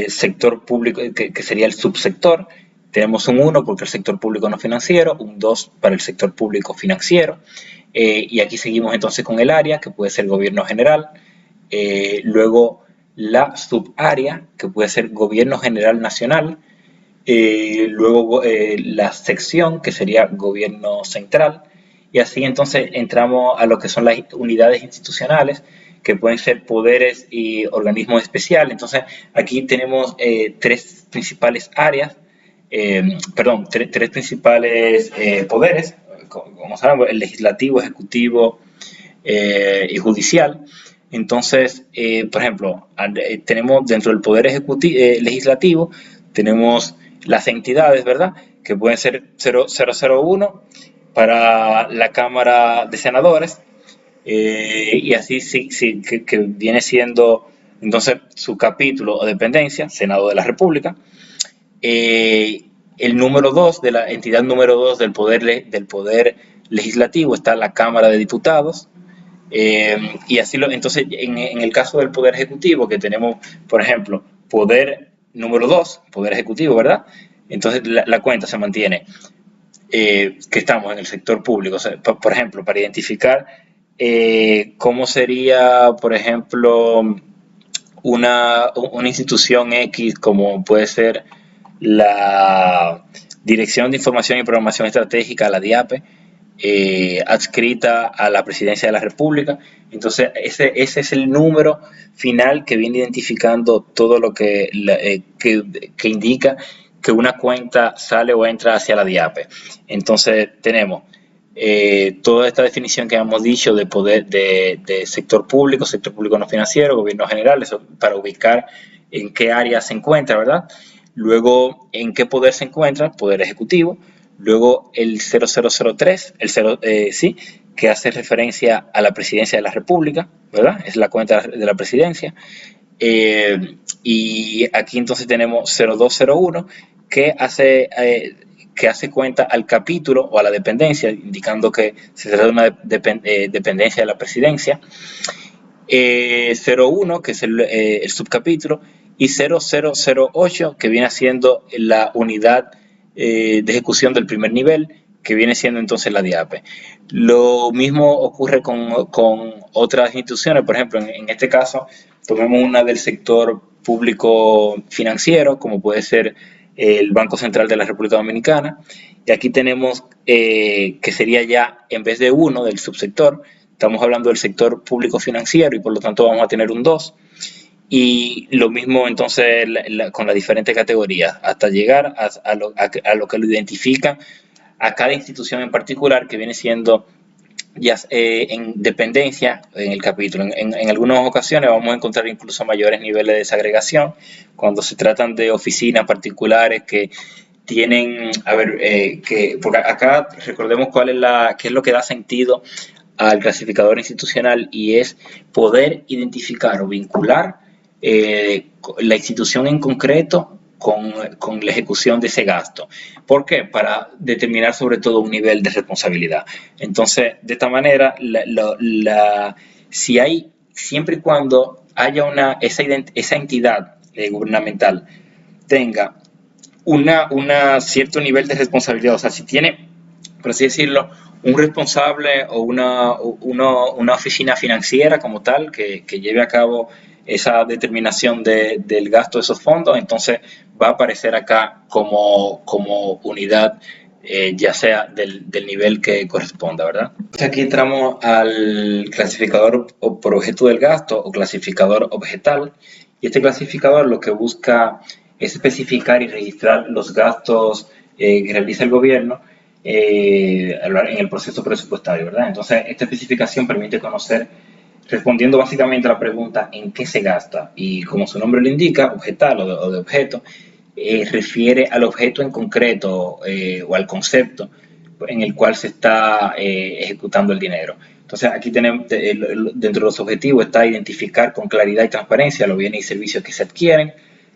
sector público, que sería el subsector. Tenemos un 1 porque el sector público no financiero, un 2 para el sector público financiero, y aquí seguimos entonces con el área, que puede ser gobierno general, luego la subárea, que puede ser gobierno general nacional, luego la sección, que sería gobierno central, y así entonces entramos a lo que son las unidades institucionales, que pueden ser poderes y organismos especiales. Entonces, aquí tenemos tres principales áreas, tres principales poderes, como sabemos, el legislativo, ejecutivo y judicial. Entonces, por ejemplo, tenemos dentro del poder legislativo, tenemos las entidades, ¿verdad? Que pueden ser 001 para la Cámara de Senadores, y así sí que viene siendo entonces su capítulo o dependencia, Senado de la República. El número 2, de la entidad número 2 del poder legislativo, está la Cámara de Diputados. Y así entonces en el caso del poder ejecutivo, que tenemos, por ejemplo, poder número 2, poder ejecutivo, ¿verdad? Entonces la cuenta se mantiene que estamos en el sector público. O sea, por ejemplo, para identificar cómo sería, por ejemplo, una institución X, como puede ser la Dirección de Información y Programación Estratégica, la DIAPE, adscrita a la Presidencia de la República. Entonces, ese es el número final que viene identificando todo lo que indica que una cuenta sale o entra hacia la DIAPE. Entonces, tenemos toda esta definición que hemos dicho de poder de sector público no financiero, gobierno general, eso para ubicar en qué área se encuentra, ¿verdad? Luego, en qué poder se encuentra, poder ejecutivo. Luego, el 0003, que hace referencia a la presidencia de la República, ¿verdad? Es la cuenta de la presidencia. Y aquí entonces tenemos 0201, que hace cuenta al capítulo o a la dependencia, indicando que se trata de una dependencia de la presidencia. 01, que es el subcapítulo, y 0008, que viene siendo la unidad de ejecución del primer nivel, que viene siendo entonces la DIAPE. Lo mismo ocurre con otras instituciones, por ejemplo, en este caso, tomemos una del sector público financiero, como puede ser el Banco Central de la República Dominicana, y aquí tenemos que sería ya, en vez de uno del subsector, estamos hablando del sector público financiero y por lo tanto vamos a tener un 2. Y lo mismo entonces con las diferentes categorías, hasta llegar a lo que lo identifica a cada institución en particular, que viene siendo ya en dependencia en el capítulo. En algunas ocasiones vamos a encontrar incluso mayores niveles de desagregación cuando se tratan de oficinas particulares que tienen, porque acá recordemos qué es lo que da sentido al clasificador institucional, y es poder identificar o vincular la institución en concreto con la ejecución de ese gasto. ¿Por qué? Para determinar sobre todo un nivel de responsabilidad. Entonces, de esta manera, siempre y cuando haya esa entidad gubernamental tenga cierto nivel de responsabilidad, o sea, si tiene, por así decirlo, un responsable o una oficina financiera como tal que lleve a cabo esa determinación del gasto de esos fondos, entonces va a aparecer acá como unidad, ya sea del nivel que corresponda, ¿verdad? Aquí entramos al clasificador por objeto del gasto o clasificador objetal, y este clasificador lo que busca es especificar y registrar los gastos que realiza el gobierno en el proceso presupuestario, ¿verdad? Entonces, esta especificación permite conocer, respondiendo básicamente a la pregunta ¿en qué se gasta? Y como su nombre lo indica, objetal o de objeto, refiere al objeto en concreto o al concepto en el cual se está ejecutando el dinero. Entonces, aquí tenemos, dentro de los objetivos está identificar con claridad y transparencia los bienes y servicios que se adquieren,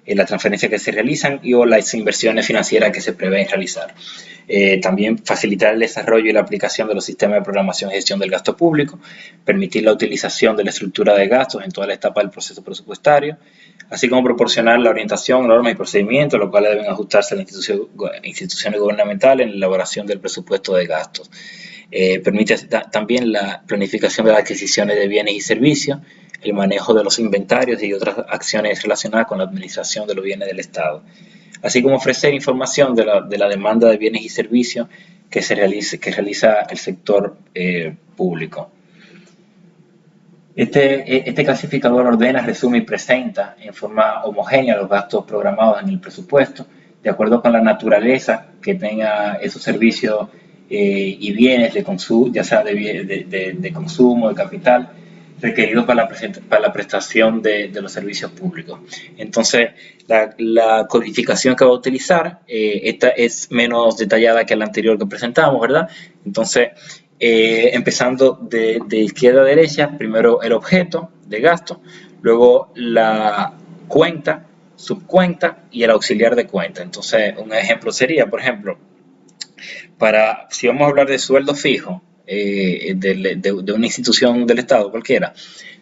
las transferencias que se realizan o las inversiones financieras que se prevén realizar. También facilitar el desarrollo y la aplicación de los sistemas de programación y gestión del gasto público, permitir la utilización de la estructura de gastos en toda la etapa del proceso presupuestario, así como proporcionar la orientación, normas y procedimientos, los cuales deben ajustarse a las instituciones gubernamentales en la elaboración del presupuesto de gastos. Permite también la planificación de las adquisiciones de bienes y servicios, el manejo de los inventarios y otras acciones relacionadas con la administración de los bienes del Estado, así como ofrecer información de la demanda de bienes y servicios que realiza el sector público. Este clasificador ordena, resume y presenta en forma homogénea los gastos programados en el presupuesto, de acuerdo con la naturaleza que tenga esos servicios y bienes de consumo, ya sea de consumo, de capital, requeridos para la prestación de los servicios públicos. Entonces, la codificación que va a utilizar, esta es menos detallada que la anterior que presentamos, ¿verdad? Entonces, empezando de izquierda a derecha, primero el objeto de gasto, luego la cuenta, subcuenta y el auxiliar de cuenta. Entonces, un ejemplo sería, por ejemplo, si vamos a hablar de sueldo fijo de una institución del Estado cualquiera,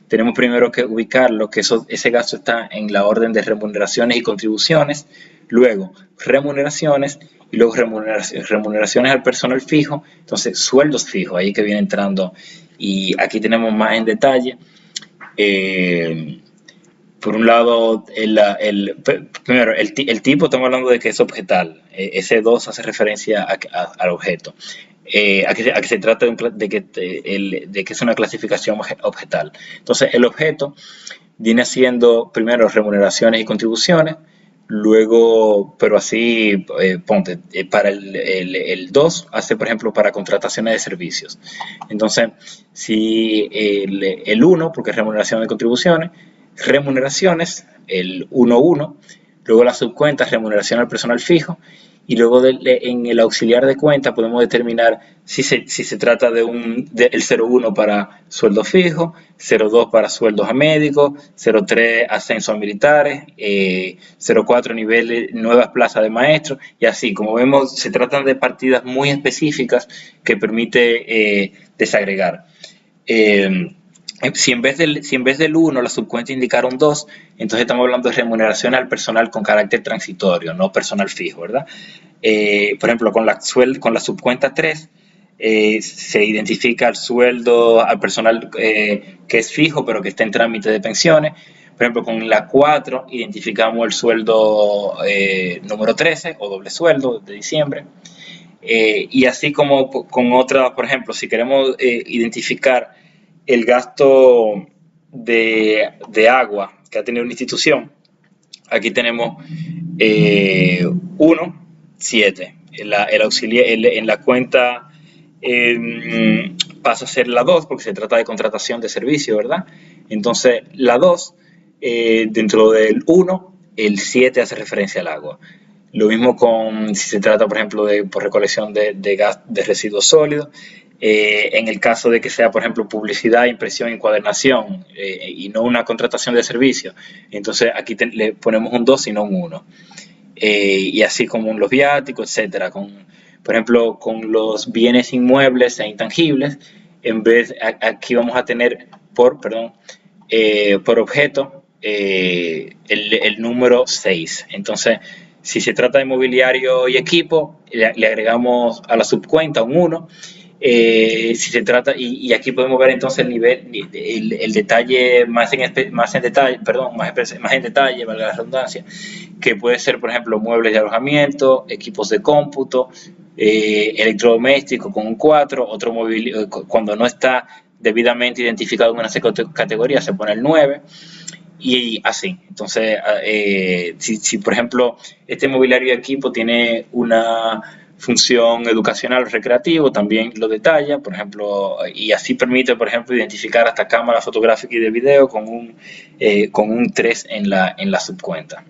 tenemos primero que ubicarlo, que ese gasto está en la orden de remuneraciones y contribuciones, luego remuneraciones y luego remuneraciones al personal fijo, entonces sueldos fijos, ahí que viene entrando, y aquí tenemos más en detalle. Por un lado, primero, el tipo, estamos hablando de que es objetal. Ese 2 hace referencia al objeto. A que se trata de que es una clasificación objetal. Entonces, el objeto viene siendo primero remuneraciones y contribuciones, luego, pero así, ponte, para el 2 hace, por ejemplo, para contrataciones de servicios. Entonces, si el 1, porque es remuneración de contribuciones, remuneraciones, el 1.1, luego la subcuenta, remuneración al personal fijo, y luego en el auxiliar de cuenta podemos determinar si se trata del 0.1 para sueldos fijos, 0.2 para sueldos a médicos, 0.3 ascenso a militares, 0.4 niveles, nuevas plazas de maestros, y así. Como vemos, se tratan de partidas muy específicas que permite desagregar. Si en vez del 1 la subcuenta indicara un 2, entonces estamos hablando de remuneración al personal con carácter transitorio, no personal fijo, ¿verdad? Por ejemplo, con la subcuenta 3 se identifica el sueldo al personal que es fijo pero que está en trámite de pensiones. Por ejemplo, con la 4 identificamos el sueldo número 13 o doble sueldo de diciembre. Y así como con otras, por ejemplo, si queremos identificar el gasto de agua que ha tenido una institución, aquí tenemos 1, 7. En la cuenta pasa a ser la 2 porque se trata de contratación de servicio, ¿verdad? Entonces, la 2, dentro del 1, el 7 hace referencia al agua. Lo mismo si se trata, por ejemplo, por recolección de gas de residuos sólidos. En el caso de que sea, por ejemplo, publicidad, impresión, encuadernación y no una contratación de servicio, entonces aquí le ponemos un 2 y no un 1. Y así como los viáticos, etcétera. Por ejemplo, con los bienes inmuebles e intangibles, aquí vamos a tener por objeto el número 6. Entonces, si se trata de mobiliario y equipo, le agregamos a la subcuenta un 1. Si se trata, y aquí podemos ver entonces el nivel, el detalle más en detalle, valga la redundancia, que puede ser, por ejemplo, muebles de alojamiento, equipos de cómputo, electrodomésticos con un 4, otro mobiliario, cuando no está debidamente identificado en una categoría se pone el 9. Y así. Entonces, si por ejemplo este mobiliario de equipo tiene una función educacional o recreativo, también lo detalla, por ejemplo, y así permite, por ejemplo, identificar hasta cámara fotográfica y de video con un 3 en la subcuenta.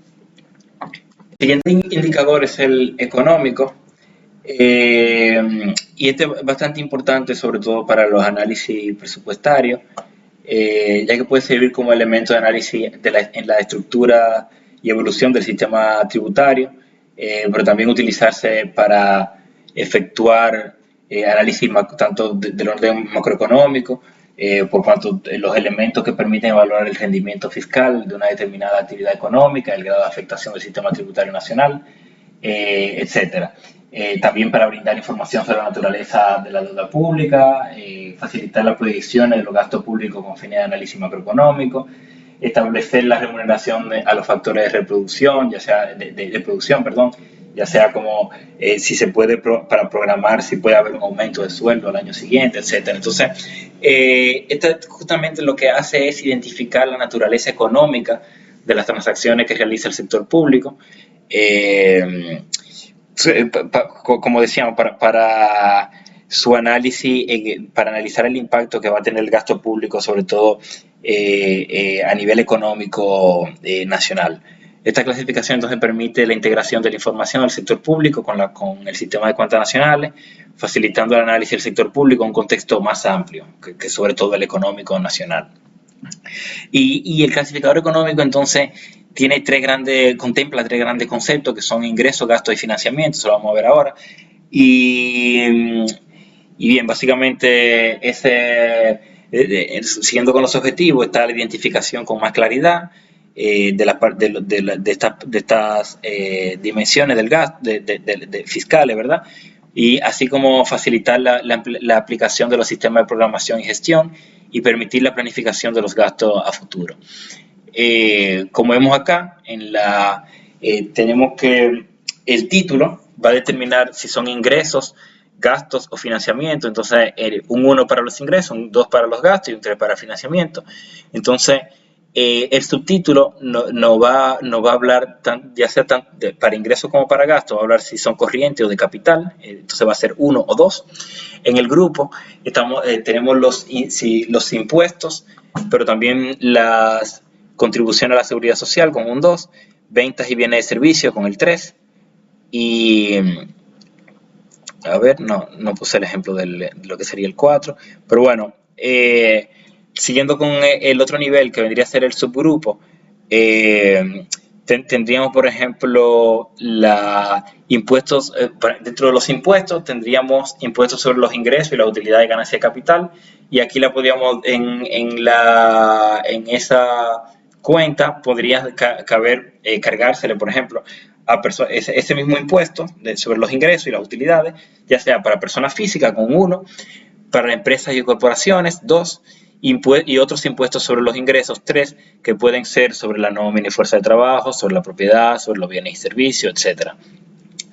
El siguiente indicador es el económico, y este es bastante importante, sobre todo para los análisis presupuestarios, ya que puede servir como elemento de análisis en la estructura y evolución del sistema tributario, pero también utilizarse para efectuar análisis tanto del orden macroeconómico, por cuanto los elementos que permiten evaluar el rendimiento fiscal de una determinada actividad económica, el grado de afectación del sistema tributario nacional, etcétera. También para brindar información sobre la naturaleza de la deuda pública, facilitar las proyecciones de los gastos públicos con fines de análisis macroeconómico, establecer la remuneración a los factores de reproducción, ya sea de producción, ya sea como si se puede para programar si puede haber un aumento de sueldo al año siguiente, etcétera. Entonces, esto justamente lo que hace es identificar la naturaleza económica de las transacciones que realiza el sector público. Como decíamos, para su análisis, para analizar el impacto que va a tener el gasto público, sobre todo a nivel económico nacional. Esta clasificación entonces permite la integración de la información del sector público con el sistema de cuentas nacionales, facilitando el análisis del sector público en un contexto más amplio, que sobre todo el económico nacional. Y el clasificador económico entonces contempla tres grandes conceptos que son ingresos, gastos y financiamiento, eso lo vamos a ver ahora. Y bien, básicamente siguiendo con los objetivos está la identificación con más claridad de estas dimensiones del gasto, fiscales, ¿verdad? Y así como facilitar la aplicación de los sistemas de programación y gestión y permitir la planificación de los gastos a futuro. Como vemos acá, tenemos que el título va a determinar si son ingresos, gastos o financiamiento. Entonces, un 1 para los ingresos, un 2 para los gastos y un 3 para financiamiento. Entonces, el subtítulo no va a hablar ya sea para ingresos como para gastos, va a hablar si son corrientes o de capital, entonces va a ser 1 o 2. En el grupo tenemos los impuestos, pero también las contribuciones a la seguridad social con un 2, ventas y bienes de servicio con el 3, y a ver, no puse el ejemplo de lo que sería el 4, pero bueno, siguiendo con el otro nivel que vendría a ser el subgrupo, tendríamos, por ejemplo, impuestos, dentro de los impuestos tendríamos impuestos sobre los ingresos y la utilidad de ganancia de capital, y aquí la podríamos, en esa cuenta podría cargársele, por ejemplo, a ese mismo impuesto sobre los ingresos y las utilidades, ya sea para personas físicas con 1, para empresas y corporaciones 2, y otros impuestos sobre los ingresos 3, que pueden ser sobre la nómina y fuerza de trabajo, sobre la propiedad, sobre los bienes y servicios, etc.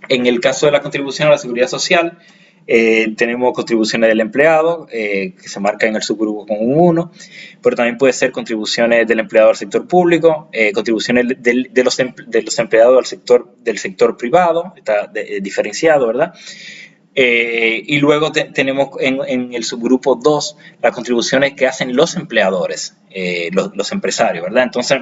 En el caso de la contribución a la seguridad social, tenemos contribuciones del empleado, que se marca en el subgrupo con un 1, pero también puede ser contribuciones del empleado al sector público, contribuciones de los empleados del sector privado, está diferenciado, ¿verdad? Y luego tenemos en el subgrupo 2 las contribuciones que hacen los empleadores, los empresarios, ¿verdad? Entonces,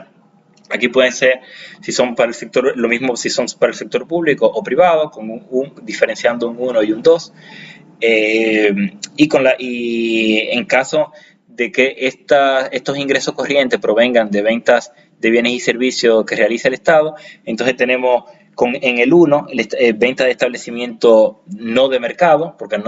aquí pueden ser, si son para el sector, lo mismo si son para el sector público o privado, con diferenciando un 1 y un 2. Y en caso de que estos ingresos corrientes provengan de ventas de bienes y servicios que realiza el Estado, entonces tenemos en el 1, venta de establecimiento no de mercado, porque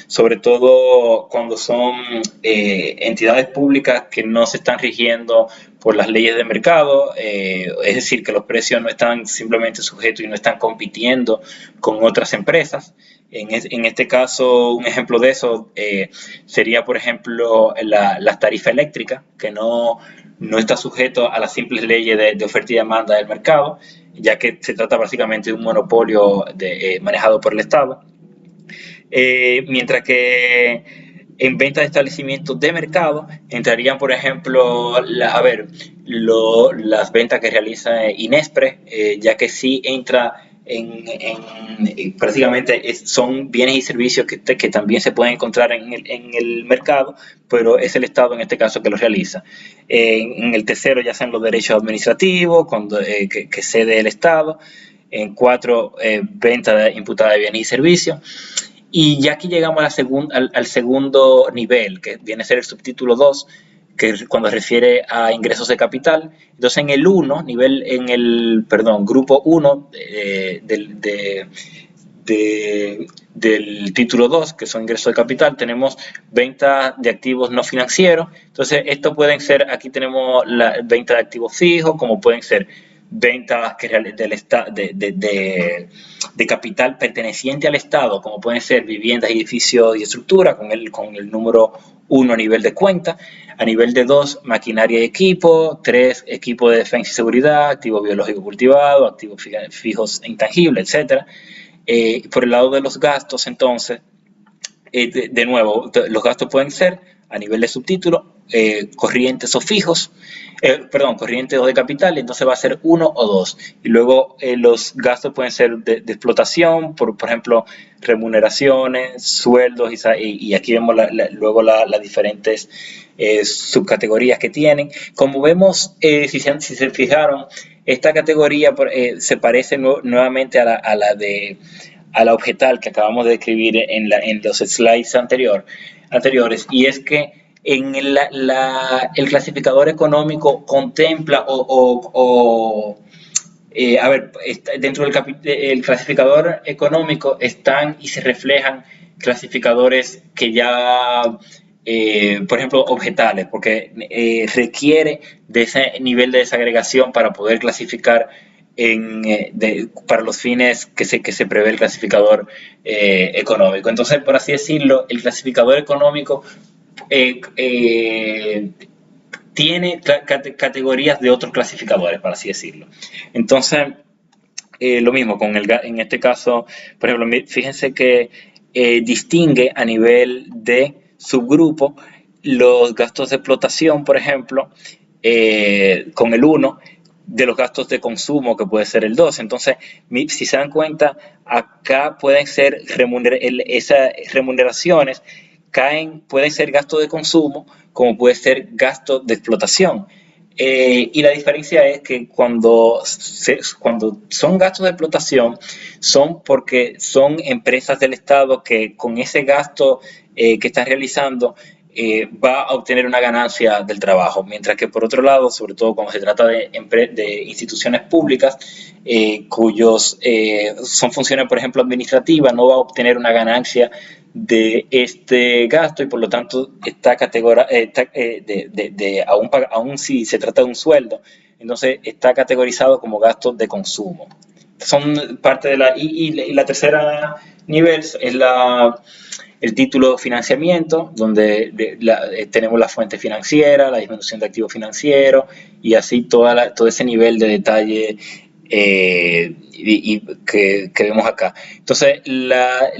sobre todo cuando son entidades públicas que no se están rigiendo por las leyes de mercado, es decir, que los precios no están simplemente sujetos y no están compitiendo con otras empresas. En este caso, un ejemplo de eso sería, por ejemplo, la tarifa eléctrica, que no está sujeto a las simples leyes de oferta y demanda del mercado, ya que se trata básicamente de un monopolio manejado por el Estado. Mientras que en venta de establecimientos de mercado entrarían, por ejemplo, las ventas que realiza Inespre, ya que sí entra prácticamente son bienes y servicios que también se pueden encontrar en el mercado, pero es el Estado en este caso que los realiza. En el tercero ya sean los derechos administrativos que cede el Estado. En 4, venta imputada de bienes y servicios. Y ya aquí llegamos al segundo nivel, que viene a ser el subtítulo 2, que cuando refiere a ingresos de capital. Entonces en el 1, grupo 1 del título 2, que son ingresos de capital, tenemos venta de activos no financieros. Entonces esto pueden ser, aquí tenemos la venta de activos fijos, como pueden ser ventas de capital perteneciente al Estado, como pueden ser viviendas, edificios y estructuras, con el número 1 a nivel de cuenta. A nivel de 2, maquinaria y equipo. 3, equipo de defensa y seguridad, activo biológico cultivado, activos fijos e intangibles, etc. Por el lado de los gastos, entonces, de nuevo, los gastos pueden ser, a nivel de subtítulo, corrientes o fijos, corrientes o de capital, entonces va a ser 1 o 2. Y luego los gastos pueden ser de explotación, por ejemplo, remuneraciones, sueldos, y aquí vemos luego las diferentes subcategorías que tienen. Como vemos, si se fijaron, esta categoría se parece nuevamente a la objetal que acabamos de describir en los slides anteriores, y es que el clasificador económico contempla dentro del clasificador económico están y se reflejan clasificadores que ya, por ejemplo, objetales, porque requiere de ese nivel de desagregación para poder clasificar para los fines que se prevé el clasificador económico. Entonces, por así decirlo, el clasificador económico tiene categorías de otros clasificadores, por así decirlo. Entonces, lo mismo en este caso, por ejemplo, fíjense que distingue a nivel de subgrupo los gastos de explotación, por ejemplo, con el 1, de los gastos de consumo, que puede ser el 2. Entonces, si se dan cuenta, acá pueden ser esas remuneraciones pueden ser gastos de consumo, como puede ser gastos de explotación. Y la diferencia es que cuando son gastos de explotación, son porque son empresas del Estado que con ese gasto que están realizando va a obtener una ganancia del trabajo, mientras que por otro lado, sobre todo cuando se trata de instituciones públicas, cuyos son funciones, por ejemplo, administrativas, no va a obtener una ganancia de este gasto y por lo tanto está aún si se trata de un sueldo, entonces está categorizado como gasto de consumo. Son parte de y la tercera nivel es el título de financiamiento, donde tenemos la fuente financiera, la disminución de activos financieros y así todo ese nivel de detalle que vemos acá. Entonces, la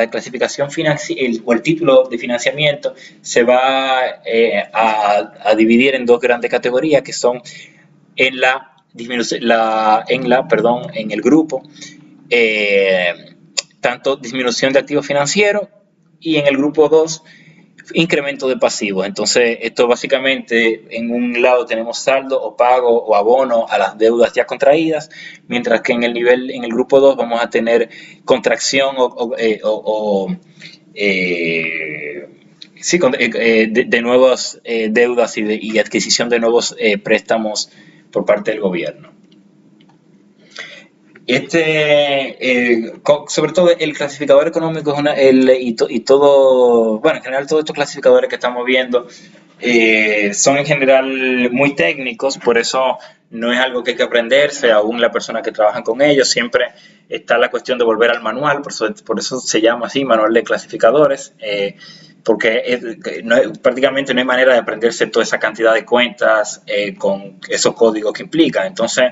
clasificación financiera o el título de financiamiento se va a dividir en dos grandes categorías que son en el grupo tanto disminución de activos financieros y en el grupo 2 incremento de pasivos. Entonces, esto básicamente en un lado tenemos saldo o pago o abono a las deudas ya contraídas, mientras que en el grupo 2 vamos a tener contracción de nuevas deudas y adquisición de nuevos préstamos por parte del gobierno. Sobre todo el clasificador económico y todo, bueno, en general todos estos clasificadores que estamos viendo son en general muy técnicos, por eso no es algo que hay que aprenderse, aún la persona que trabaja con ellos, siempre está la cuestión de volver al manual, por eso se llama así, manual de clasificadores, porque prácticamente no hay manera de aprenderse toda esa cantidad de cuentas con esos códigos que implican. Entonces,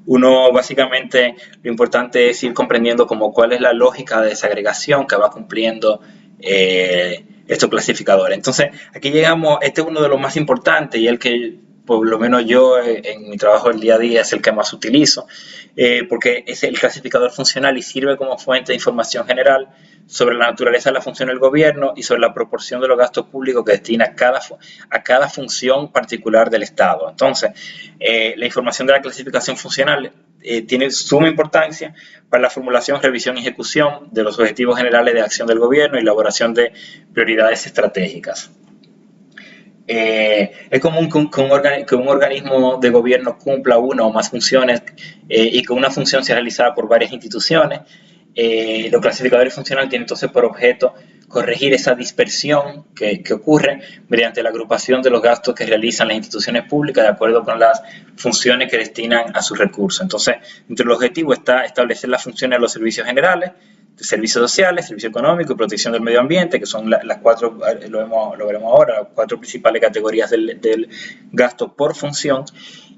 uno básicamente lo importante es ir comprendiendo como cuál es la lógica de desagregación que va cumpliendo estos clasificadores. Entonces, aquí llegamos, este es uno de los más importantes y el que por lo menos yo en mi trabajo del día a día es el que más utilizo, porque es el clasificador funcional y sirve como fuente de información general sobre la naturaleza de la función del gobierno y sobre la proporción de los gastos públicos que destina a cada función particular del Estado. Entonces, la información de la clasificación funcional tiene suma importancia para la formulación, revisión y ejecución de los objetivos generales de acción del gobierno y elaboración de prioridades estratégicas. Es común que un organismo de gobierno cumpla una o más funciones y que una función sea realizada por varias instituciones. Los clasificadores funcionales tienen entonces por objeto corregir esa dispersión que ocurre mediante la agrupación de los gastos que realizan las instituciones públicas de acuerdo con las funciones que destinan a sus recursos. Entonces, entre los objetivos está establecer las funciones de los servicios generales, de servicios sociales, servicio económico y protección del medio ambiente, que son las cuatro, lo veremos ahora, las cuatro principales categorías del gasto por función.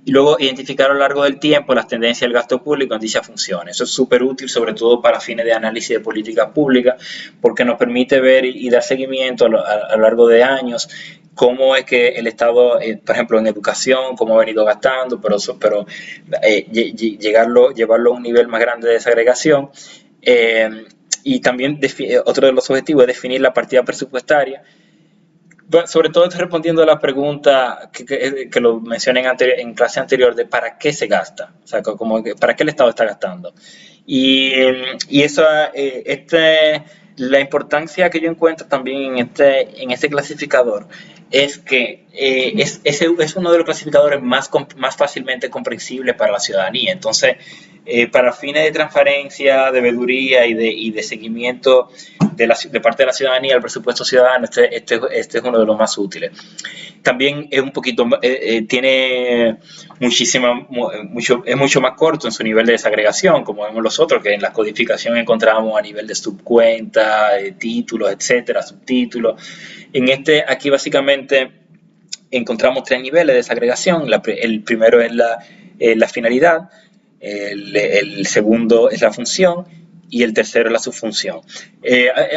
Y luego identificar a lo largo del tiempo las tendencias del gasto público en dicha función. Eso es súper útil, sobre todo para fines de análisis de políticas públicas, porque nos permite ver y dar seguimiento a lo largo de años cómo es que el Estado, por ejemplo, en educación, cómo ha venido gastando, pero llevarlo a un nivel más grande de desagregación. Y también otro de los objetivos es definir la partida presupuestaria. Bueno, sobre todo estoy respondiendo a la pregunta que lo mencioné en clase anterior de para qué se gasta, o sea, como para qué el Estado está gastando. Y eso, la importancia que yo encuentro también en este clasificador es que es uno de los clasificadores más fácilmente comprensibles para la ciudadanía. Entonces, para fines de transparencia, de veeduría y de seguimiento de parte de la ciudadanía, el presupuesto ciudadano, este es uno de los más útiles. También es tiene es mucho más corto en su nivel de desagregación, como vemos los otros, que en la codificación encontramos a nivel de subcuenta, títulos, etcétera, subtítulos. Aquí básicamente encontramos tres niveles de desagregación. El primero es la finalidad, el segundo es la función y el tercero es la subfunción.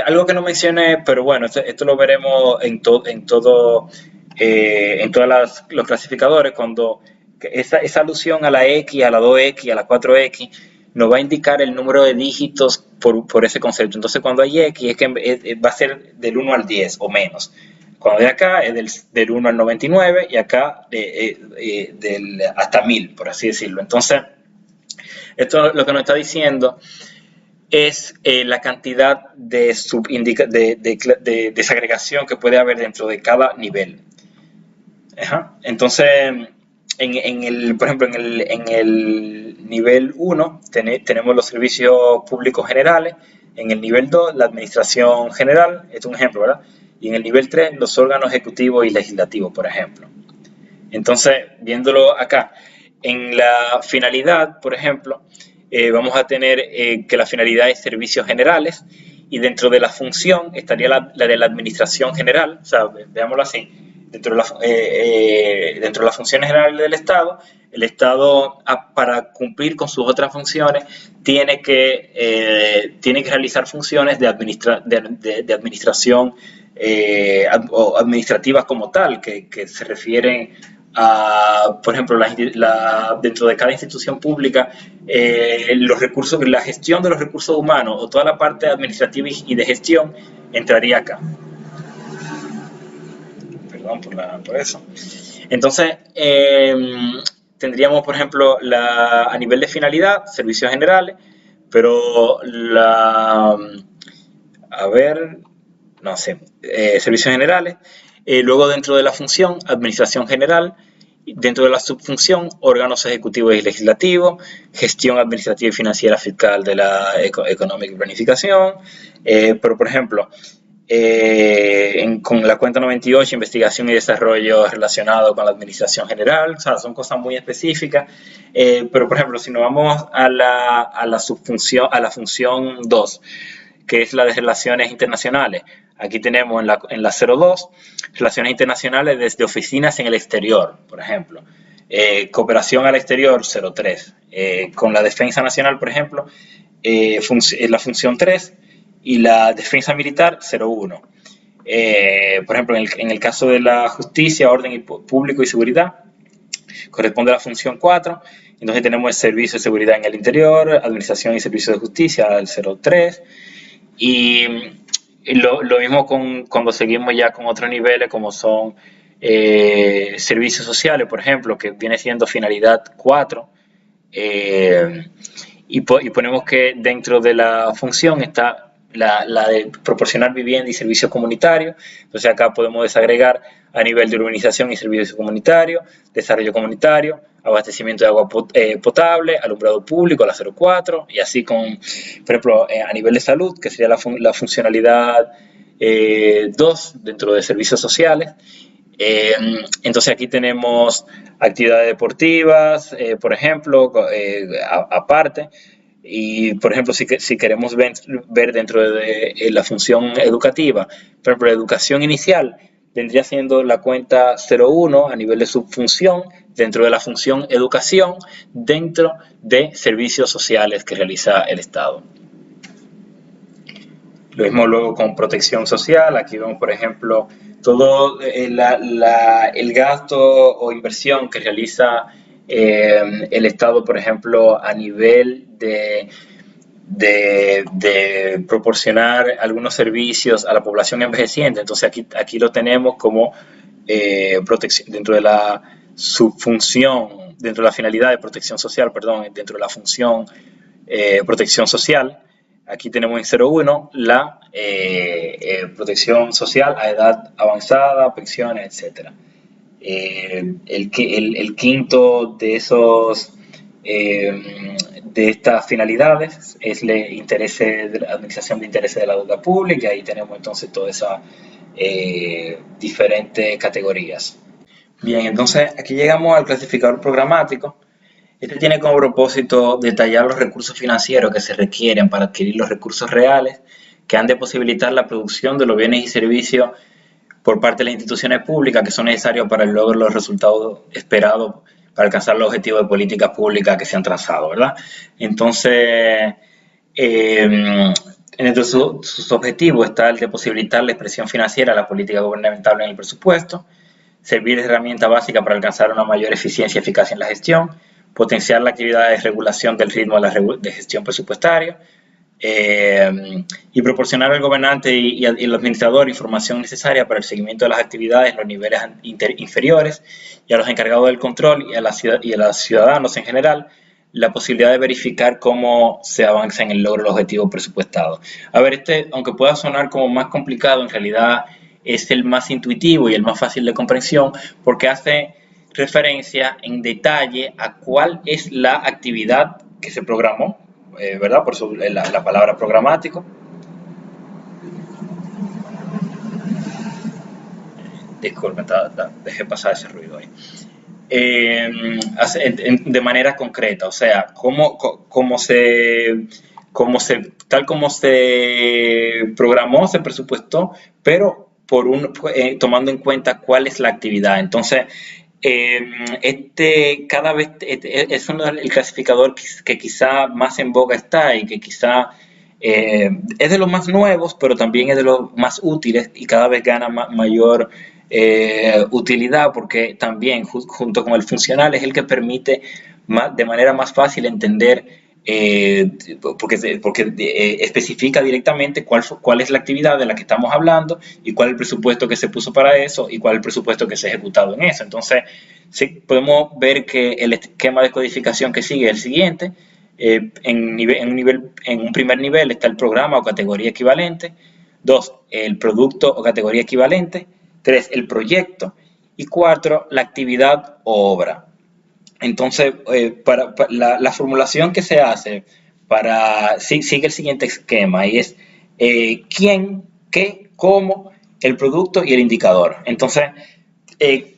Algo que no mencioné, pero bueno, esto lo veremos en todos los clasificadores, cuando esa alusión a la X, a la 2X, a la 4X, nos va a indicar el número de dígitos por ese concepto. Entonces, cuando hay X, es que va a ser del 1 al 10 o menos. Cuando de acá es del 1 al 99 y acá hasta 1000, por así decirlo. Entonces, esto lo que nos está diciendo es la cantidad de desagregación que puede haber dentro de cada nivel. Ajá. Entonces, por ejemplo, en el nivel 1 tenemos los servicios públicos generales, en el nivel 2 la administración general, este es un ejemplo, ¿verdad? Y en el nivel 3 los órganos ejecutivos y legislativos, por ejemplo. Entonces, viéndolo acá, en la finalidad, por ejemplo, vamos a tener que la finalidad es servicios generales, y dentro de la función estaría la de la administración general, o sea, veámoslo así, dentro de las funciones generales del Estado, el Estado, para cumplir con sus otras funciones, tiene que realizar funciones de administración o administrativas como tal, que se refieren a, por ejemplo, dentro de cada institución pública, los recursos, la gestión de los recursos humanos o toda la parte administrativa y de gestión entraría acá. Perdón por eso. Entonces, tendríamos, por ejemplo, a nivel de finalidad, servicios generales, pero servicios generales. Luego, dentro de la función, administración general. Dentro de la subfunción, órganos ejecutivos y legislativos, gestión administrativa y financiera fiscal de la económica y planificación. Pero, por ejemplo, con la cuenta 98, investigación y desarrollo relacionado con la administración general, o sea, son cosas muy específicas, pero por ejemplo, si nos vamos a la subfunción, a la función 2, que es la de relaciones internacionales, aquí tenemos en la 02, relaciones internacionales desde oficinas en el exterior, por ejemplo, cooperación al exterior 03, con la defensa nacional, por ejemplo, la función 3, y la defensa militar 01. Por ejemplo, en el caso de la justicia, orden público y seguridad, corresponde a la función 4. Entonces tenemos el servicio de seguridad en el interior, administración y servicio de justicia, el 03. Y lo mismo cuando seguimos ya con otros niveles, como son servicios sociales, por ejemplo, que viene siendo finalidad 4. Y ponemos que dentro de la función está la de proporcionar vivienda y servicios comunitarios. Entonces acá podemos desagregar a nivel de urbanización y servicios comunitarios, desarrollo comunitario, abastecimiento de agua potable, alumbrado público, la 04, y así por ejemplo, a nivel de salud, que sería la funcionalidad 2 dentro de servicios sociales. Entonces aquí tenemos actividades deportivas, por ejemplo, aparte. Y, por ejemplo, si queremos ver dentro de la función educativa, por ejemplo, la educación inicial vendría siendo la cuenta 01 a nivel de subfunción, dentro de la función educación, dentro de servicios sociales que realiza el Estado. Lo mismo luego con protección social. Aquí vemos, por ejemplo, todo el gasto o inversión que realiza el Estado, por ejemplo, a nivel de proporcionar algunos servicios a la población envejeciente. Entonces aquí lo tenemos como protección dentro de la subfunción, dentro de la finalidad de protección social, perdón, dentro de la función protección social. Aquí tenemos en 01 la protección social a edad avanzada, pensiones, etc. El quinto de esos de estas finalidades es la administración de intereses de la deuda pública, y ahí tenemos entonces todas esas diferentes categorías. Bien, entonces aquí llegamos al clasificador programático. Este tiene como propósito detallar los recursos financieros que se requieren para adquirir los recursos reales que han de posibilitar la producción de los bienes y servicios por parte de las instituciones públicas que son necesarios para el logro de los resultados esperados para alcanzar los objetivos de políticas públicas que se han trazado, ¿verdad? Entonces, entre sus objetivos está el de posibilitar la expresión financiera de la política gubernamental en el presupuesto, servir de herramienta básica para alcanzar una mayor eficiencia y eficacia en la gestión, potenciar la actividad de regulación del ritmo de gestión presupuestaria, y proporcionar al gobernante y al administrador información necesaria para el seguimiento de las actividades en los niveles inferiores, y a los encargados del control y a los ciudadanos en general la posibilidad de verificar cómo se avanza en el logro del objetivo presupuestado. A ver, aunque pueda sonar como más complicado, en realidad es el más intuitivo y el más fácil de comprensión, porque hace referencia en detalle a cuál es la actividad que se programó, ¿verdad? Por eso la palabra programático. Disculpen, dejé pasar ese ruido ahí. De manera concreta, o sea, tal como se programó, se presupuestó, pero tomando en cuenta cuál es la actividad. Entonces, cada vez es el clasificador que quizá más en boga está y que quizá es de los más nuevos, pero también es de los más útiles y cada vez gana mayor utilidad, porque también junto con el funcional es el que permite de manera más fácil entender, porque especifica directamente cuál es la actividad de la que estamos hablando y cuál es el presupuesto que se puso para eso y cuál es el presupuesto que se ha ejecutado en eso. Entonces, sí, podemos ver que el esquema de codificación que sigue es el siguiente. En un primer nivel está el programa o categoría equivalente. 2, el producto o categoría equivalente. 3, el proyecto. Y 4, la actividad o obra. Entonces, la formulación que se hace sigue el siguiente esquema y es quién, qué, cómo, el producto y el indicador. Entonces,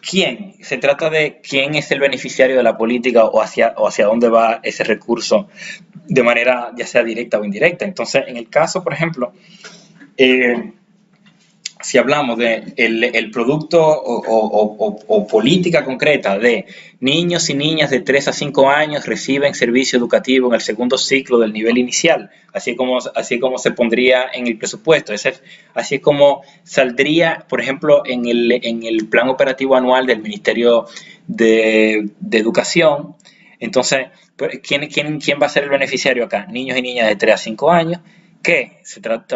¿quién? Se trata de quién es el beneficiario de la política o hacia dónde va ese recurso de manera ya sea directa o indirecta. Entonces, en el caso, por ejemplo, si hablamos de el producto o política concreta de niños y niñas de 3 a 5 años reciben servicio educativo en el segundo ciclo del nivel inicial, así como se pondría en el presupuesto. Así es como saldría, por ejemplo, en el plan operativo anual del Ministerio de Educación. Entonces, ¿quién va a ser el beneficiario acá? Niños y niñas de 3 a 5 años, que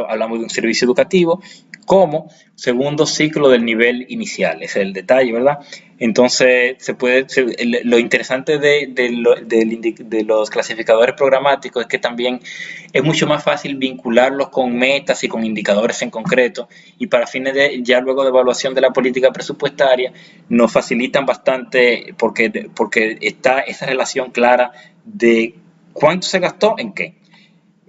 hablamos de un servicio educativo como segundo ciclo del nivel inicial. Ese es el detalle, ¿verdad? Entonces, lo interesante de los clasificadores programáticos es que también es mucho más fácil vincularlos con metas y con indicadores en concreto, y para fines ya luego de evaluación de la política presupuestaria nos facilitan bastante porque está esa relación clara de cuánto se gastó en qué.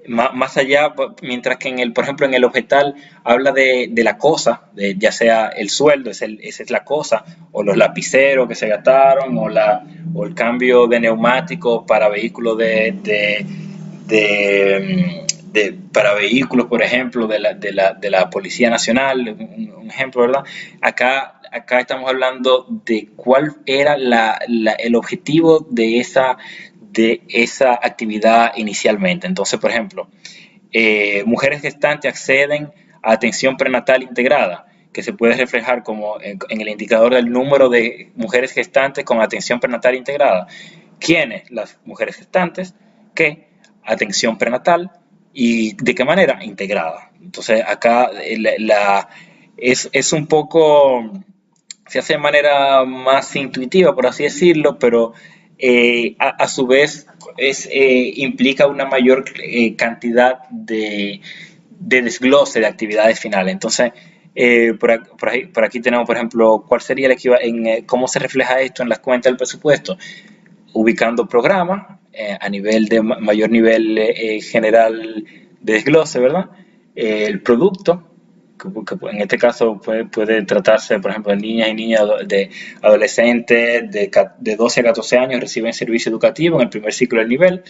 Más allá, mientras que por ejemplo en el objetal habla de la cosa, ya sea el sueldo, esa es la cosa, o los lapiceros que se gastaron, o el cambio de neumáticos para vehículos para vehículos, por ejemplo, de la Policía Nacional, un ejemplo, ¿verdad? Acá estamos hablando de cuál era el objetivo de esa actividad inicialmente. Entonces, por ejemplo, mujeres gestantes acceden a atención prenatal integrada, que se puede reflejar como en el indicador del número de mujeres gestantes con atención prenatal integrada. ¿Quiénes? Las mujeres gestantes. ¿Qué? Atención prenatal. ¿Y de qué manera? Integrada. Entonces, acá es un poco, se hace de manera más intuitiva, por así decirlo, pero a su vez implica una mayor cantidad de desglose de actividades finales. Entonces, por aquí tenemos, por ejemplo, cuál sería el equivalente, cómo se refleja esto en las cuentas del presupuesto, ubicando programas a mayor nivel general de desglose, ¿verdad? El producto, que en este caso puede tratarse, por ejemplo, de niñas y niñas de adolescentes de 12 a 14 años reciben servicio educativo en el primer ciclo del nivel.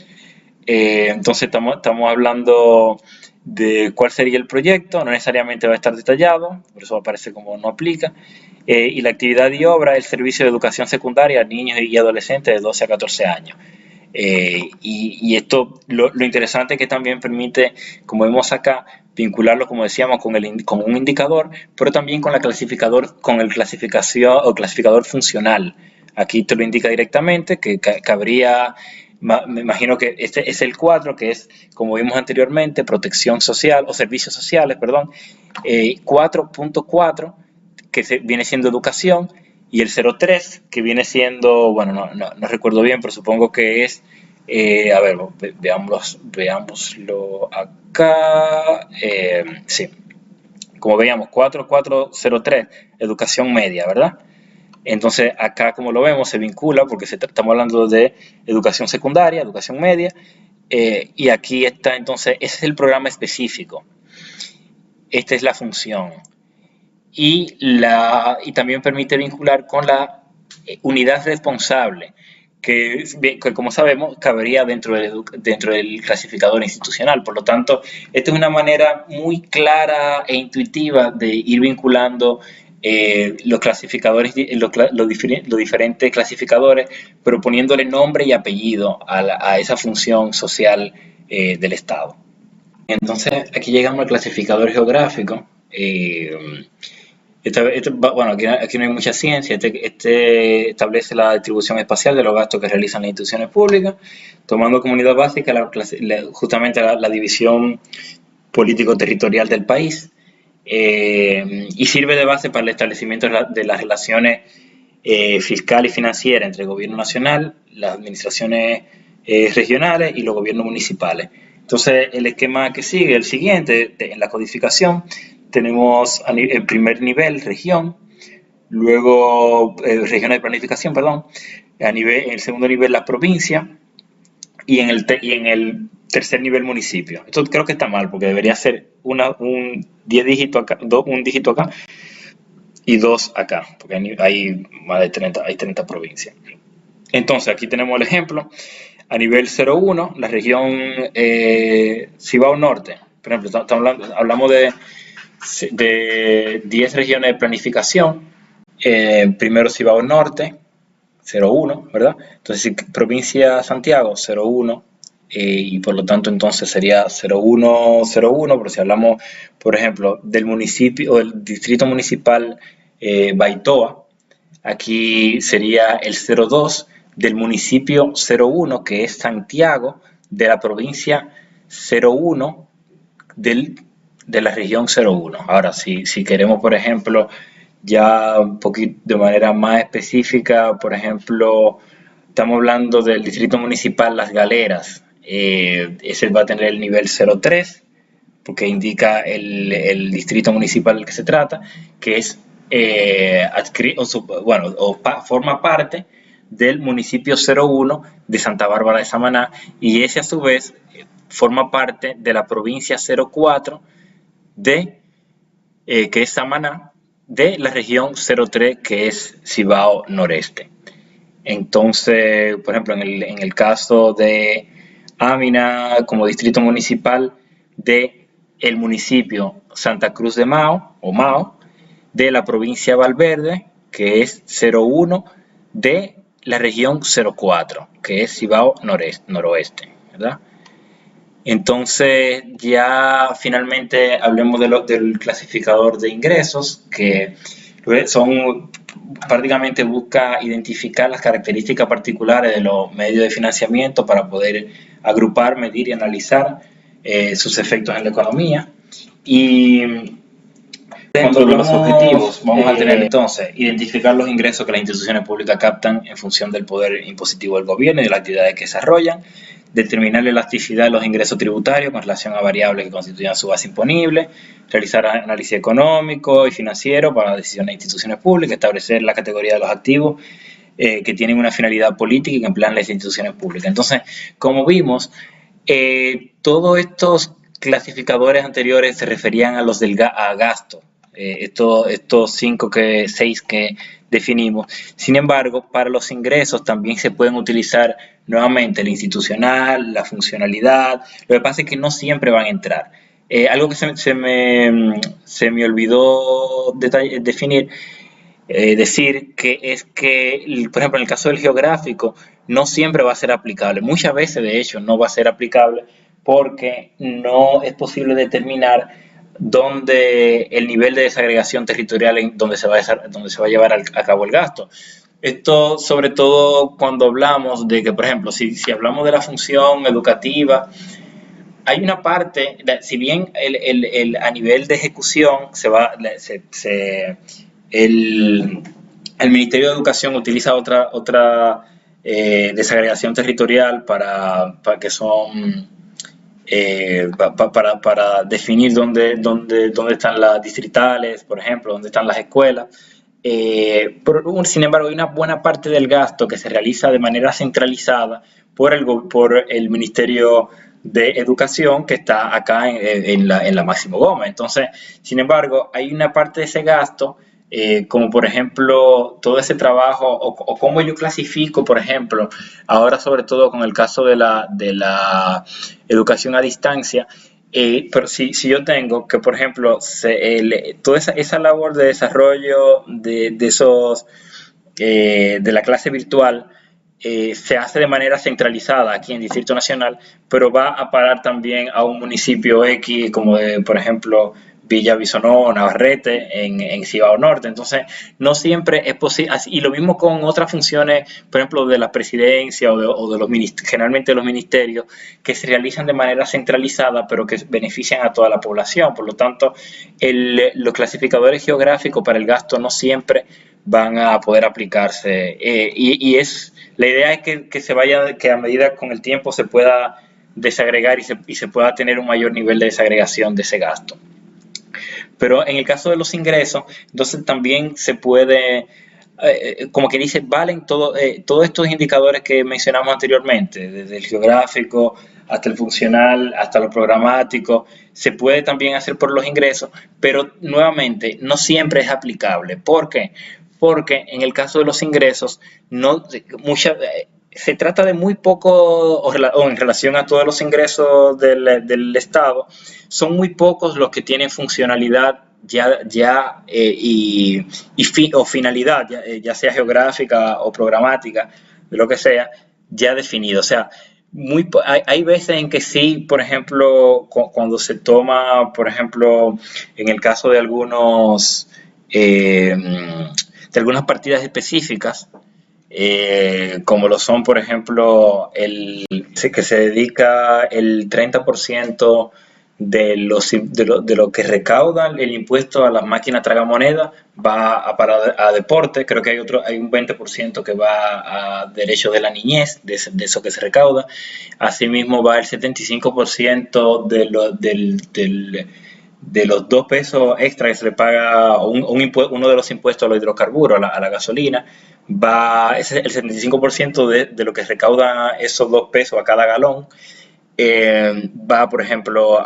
Entonces estamos hablando de cuál sería el proyecto, no necesariamente va a estar detallado, por eso aparece como no aplica. Y la actividad y obra, el servicio de educación secundaria a niños y adolescentes de 12 a 14 años. Y esto, lo interesante es que también permite, como vemos acá, vincularlo, como decíamos, con un indicador, pero también con el clasificador funcional. Aquí te lo indica directamente, que cabría, me imagino que este es el 4, que es, como vimos anteriormente, protección social, o servicios sociales, perdón, 4.4, que viene siendo educación, y el 03, que viene siendo, bueno, no recuerdo bien, pero supongo que es A ver, veámoslo acá. Sí, como veíamos, 4403, educación media, ¿verdad? Entonces, acá como lo vemos, se vincula porque estamos hablando de educación secundaria, educación media, y aquí está entonces, ese es el programa específico. Esta es la función. Y también permite vincular con la unidad responsable, que como sabemos cabería dentro del clasificador institucional. Por lo tanto, esta es una manera muy clara e intuitiva de ir vinculando los clasificadores, los diferentes clasificadores, pero poniéndole nombre y apellido a esa función social del Estado. Entonces, aquí llegamos al clasificador geográfico. Bueno, aquí no hay mucha ciencia. Este establece la distribución espacial de los gastos que realizan las instituciones públicas, tomando como unidad básica justamente la división político-territorial del país, y sirve de base para el establecimiento de las relaciones fiscal y financiera entre el gobierno nacional, las administraciones regionales y los gobiernos municipales. Entonces, el esquema que sigue, el siguiente, en la codificación, tenemos el primer nivel, región, luego regiones de planificación, perdón, en el segundo nivel la provincia y en el tercer nivel municipio. Esto creo que está mal porque debería ser un 10 dígito acá, un dígito acá y 2 acá, porque hay más de 30 provincias. Entonces, aquí tenemos el ejemplo. A nivel 01, la región Cibao Norte, por ejemplo, hablamos de 10 regiones de planificación. Primero Cibao Norte, 01, ¿verdad? Entonces, provincia Santiago, 01, y por lo tanto entonces sería 0101, pero si hablamos, por ejemplo, del municipio o del distrito municipal Baitoa, aquí sería el 02 del municipio 01, que es Santiago, de la provincia 01 de la región 01. Ahora, si queremos, por ejemplo, ya un poquito de manera más específica, por ejemplo, estamos hablando del distrito municipal Las Galeras, ese va a tener el nivel 03, porque indica el distrito municipal del que se trata, que es forma parte del municipio 01 de Santa Bárbara de Samaná, y ese a su vez forma parte de la provincia 04 que es Samaná, de la región 03, que es Cibao Noreste. Entonces, por ejemplo, en el caso de Amina como distrito municipal de el municipio Santa Cruz de Mao, o Mao, de la provincia Valverde, que es 01, de la región 04, que es Cibao Noroeste, ¿verdad? Entonces, ya finalmente hablemos del clasificador de ingresos, que prácticamente busca identificar las características particulares de los medios de financiamiento para poder agrupar, medir y analizar sus efectos en la economía. Y dentro de los objetivos vamos a tener entonces identificar los ingresos que las instituciones públicas captan en función del poder impositivo del gobierno y de las actividades que desarrollan, determinar la elasticidad de los ingresos tributarios con relación a variables que constituyan su base imponible, realizar análisis económico y financiero para las decisiones de instituciones públicas, establecer la categoría de los activos que tienen una finalidad política y que emplean las instituciones públicas. Entonces, como vimos, todos estos clasificadores anteriores se referían a los a gasto, estos 6 que definimos. Sin embargo, para los ingresos también se pueden utilizar nuevamente el institucional, la funcionalidad. Lo que pasa es que no siempre van a entrar. Algo que se me olvidó definir, decir que es que, por ejemplo, en el caso del geográfico, no siempre va a ser aplicable. Muchas veces, de hecho, no va a ser aplicable porque no es posible determinar dónde el nivel de desagregación territorial donde se va a llevar a cabo el gasto. Esto sobre todo cuando hablamos de que, por ejemplo, si hablamos de la función educativa, hay una parte, si bien a nivel de ejecución el Ministerio de Educación utiliza otra desagregación territorial para que son para definir dónde están las distritales, por ejemplo, dónde están las escuelas. Sin embargo, hay una buena parte del gasto que se realiza de manera centralizada por el Ministerio de Educación, que está acá en la Máximo Gómez. Entonces, sin embargo, hay una parte de ese gasto, como por ejemplo todo ese trabajo, o cómo yo clasifico, por ejemplo, ahora sobre todo con el caso de la educación a distancia. Pero si yo tengo que, por ejemplo, toda esa labor de desarrollo de la clase virtual, se hace de manera centralizada aquí en Distrito Nacional, pero va a parar también a un municipio X, como por ejemplo, Villa Bisonó, Navarrete, en Cibao Norte. Entonces, no siempre es posible. Y lo mismo con otras funciones, por ejemplo, de la presidencia o de los generalmente de los ministerios, que se realizan de manera centralizada, pero que benefician a toda la población. Por lo tanto, los clasificadores geográficos para el gasto no siempre van a poder aplicarse. La idea es que a medida con el tiempo se pueda desagregar y se pueda tener un mayor nivel de desagregación de ese gasto. Pero en el caso de los ingresos, entonces también se puede, como que dice, valen todos estos indicadores que mencionamos anteriormente, desde el geográfico hasta el funcional, hasta lo programático, se puede también hacer por los ingresos, pero nuevamente no siempre es aplicable. ¿Por qué? Porque en el caso de los ingresos, se trata de muy poco, o en relación a todos los ingresos del Estado, son muy pocos los que tienen funcionalidad o finalidad, ya sea geográfica o programática, de lo que sea, ya definido. O sea, hay veces en que sí, por ejemplo, cuando se toma, por ejemplo, en el caso de algunas partidas específicas, como lo son, por ejemplo, que se dedica el 30% de lo que recauda el impuesto a las máquinas tragamonedas va a deporte. Creo que hay un 20% que va a derechos de la niñez, de eso que se recauda. Asimismo va el 75% de los 2 pesos extra que se le paga, uno de los impuestos a los hidrocarburos, a la gasolina, el 75% de lo que recauda esos 2 pesos a cada galón, va, por ejemplo,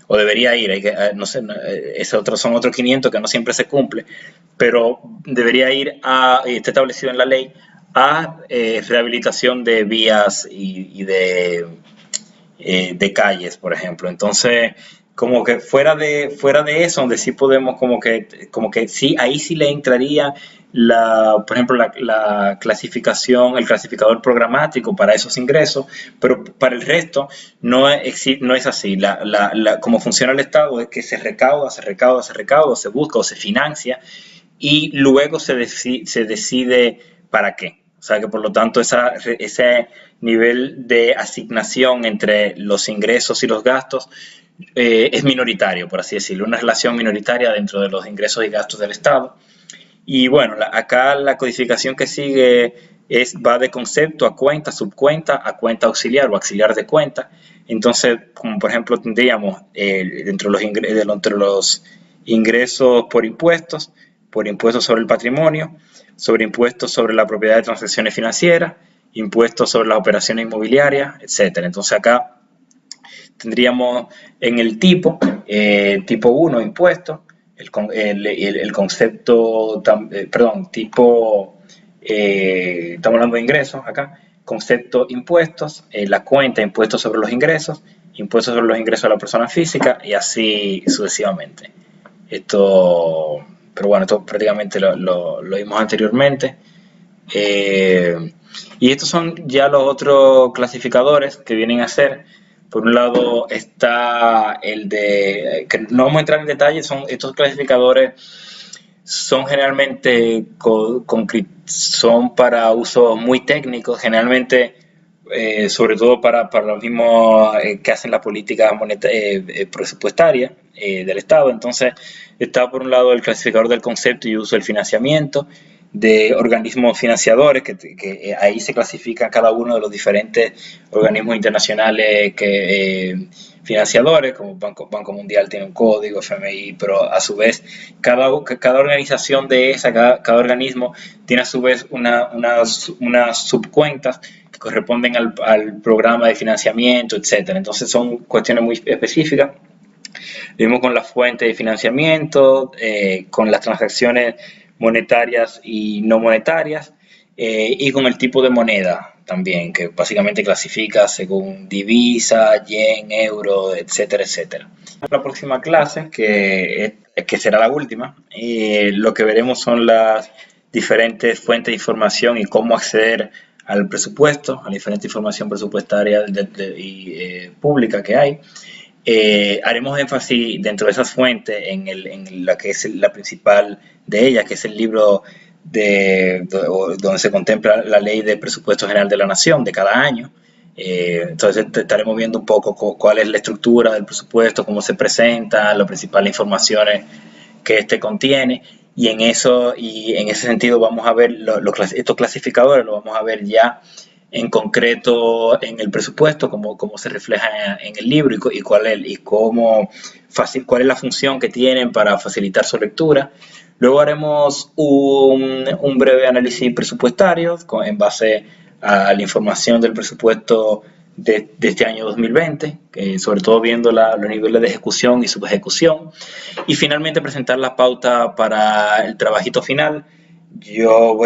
o debería ir, no sé, son otros 500 que no siempre se cumple, pero debería ir y está establecido en la ley, a rehabilitación de vías y de calles, por ejemplo. Entonces, como que fuera de eso, donde sí podemos, como que sí, ahí sí le entraría por ejemplo, la clasificación, el clasificador programático para esos ingresos, pero para el resto no es así. Como funciona el Estado es que se recauda, se busca o se financia, y luego se decide para qué. O sea que, por lo tanto, ese nivel de asignación entre los ingresos y los gastos es minoritario, por así decirlo, una relación minoritaria dentro de los ingresos y gastos del Estado. Y bueno, acá la codificación que sigue va de concepto a cuenta, subcuenta, a cuenta auxiliar o auxiliar de cuenta. Entonces, como por ejemplo tendríamos entre los ingresos por impuestos sobre el patrimonio, sobre impuestos sobre la propiedad de transacciones financieras, impuestos sobre las operaciones inmobiliarias, etcétera. Entonces acá tendríamos en el tipo 1, impuestos, el concepto, tipo, estamos hablando de ingresos acá, concepto impuestos, la cuenta impuestos sobre los ingresos de la persona física, y así sucesivamente. Pero bueno, esto prácticamente lo vimos anteriormente. Y estos son ya los otros clasificadores que vienen a ser. Por un lado está que no vamos a entrar en detalle, estos clasificadores son generalmente son para usos muy técnicos, generalmente sobre todo para los mismos que hacen la política presupuestaria del Estado. Entonces está por un lado el clasificador del concepto y uso del financiamiento, de organismos financiadores, que ahí se clasifican cada uno de los diferentes organismos internacionales financiadores, como Banco Mundial tiene un código, FMI, pero a su vez cada organización de cada organismo tiene a su vez unas subcuentas que corresponden al programa de financiamiento, etcétera. Entonces son cuestiones muy específicas. Vimos con la fuente de financiamiento, con las transacciones monetarias y no monetarias, y con el tipo de moneda también, que básicamente clasifica según divisa, yen, euro, etcétera, etcétera. La próxima clase, que será la última, lo que veremos son las diferentes fuentes de información y cómo acceder al presupuesto, a la diferente información presupuestaria y pública que hay. Haremos énfasis dentro de esas fuentes en la que es la principal de ellas, que es el libro donde se contempla la ley de presupuesto general de la nación de cada año. Entonces estaremos viendo un poco cuál es la estructura del presupuesto, cómo se presenta, las principales informaciones que este contiene, y en ese sentido vamos a ver estos clasificadores, lo vamos a ver ya en concreto en el presupuesto, cómo se refleja en el libro y cuál es la función que tienen para facilitar su lectura. Luego haremos un breve análisis presupuestario en base a la información del presupuesto de este año 2020, sobre todo viendo los niveles de ejecución y subejecución. Y finalmente presentar la pauta para el trabajito final. Yo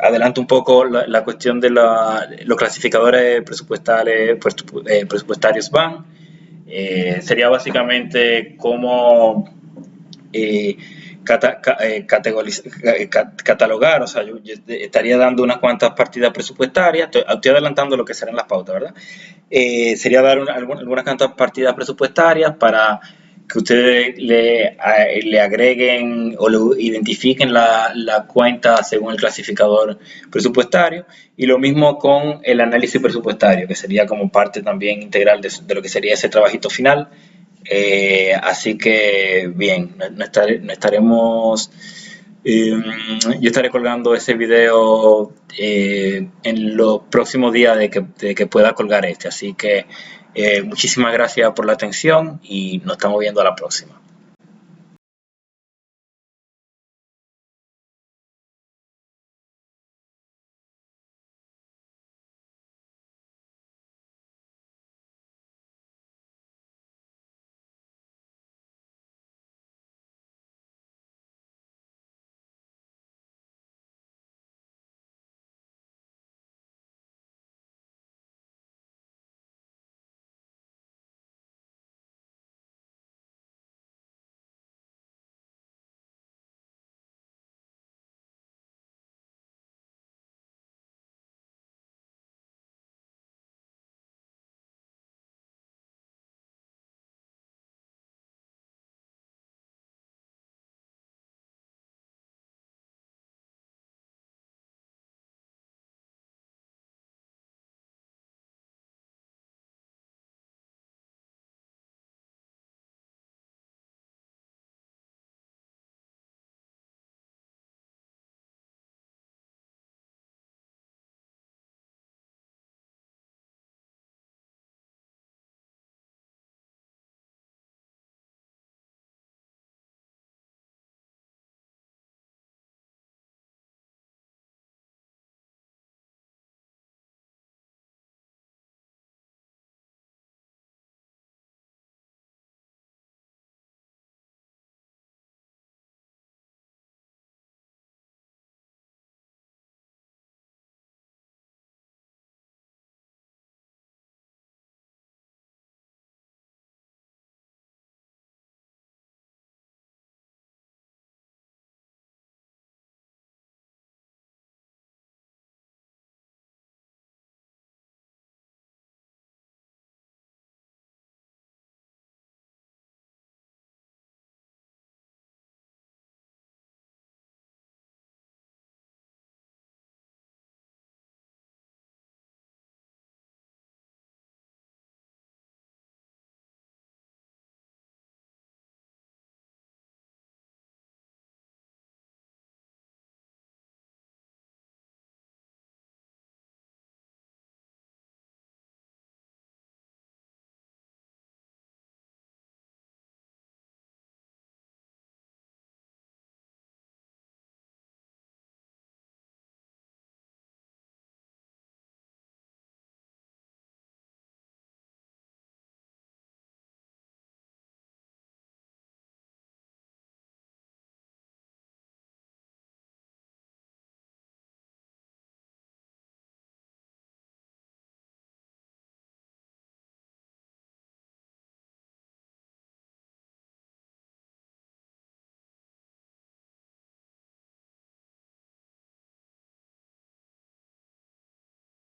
adelanto un poco la cuestión de los clasificadores presupuestarios van. Sería básicamente cómo catalogar, o sea, yo estaría dando unas cuantas partidas presupuestarias, estoy adelantando lo que serán las pautas, ¿verdad? Sería dar algunas cuantas partidas presupuestarias para que ustedes le agreguen o le identifiquen la cuenta según el clasificador presupuestario, y lo mismo con el análisis presupuestario, que sería como parte también integral de lo que sería ese trabajito final. Así que bien, yo estaré colgando ese video en los próximos días de que pueda colgar así que muchísimas gracias por la atención y nos estamos viendo a la próxima.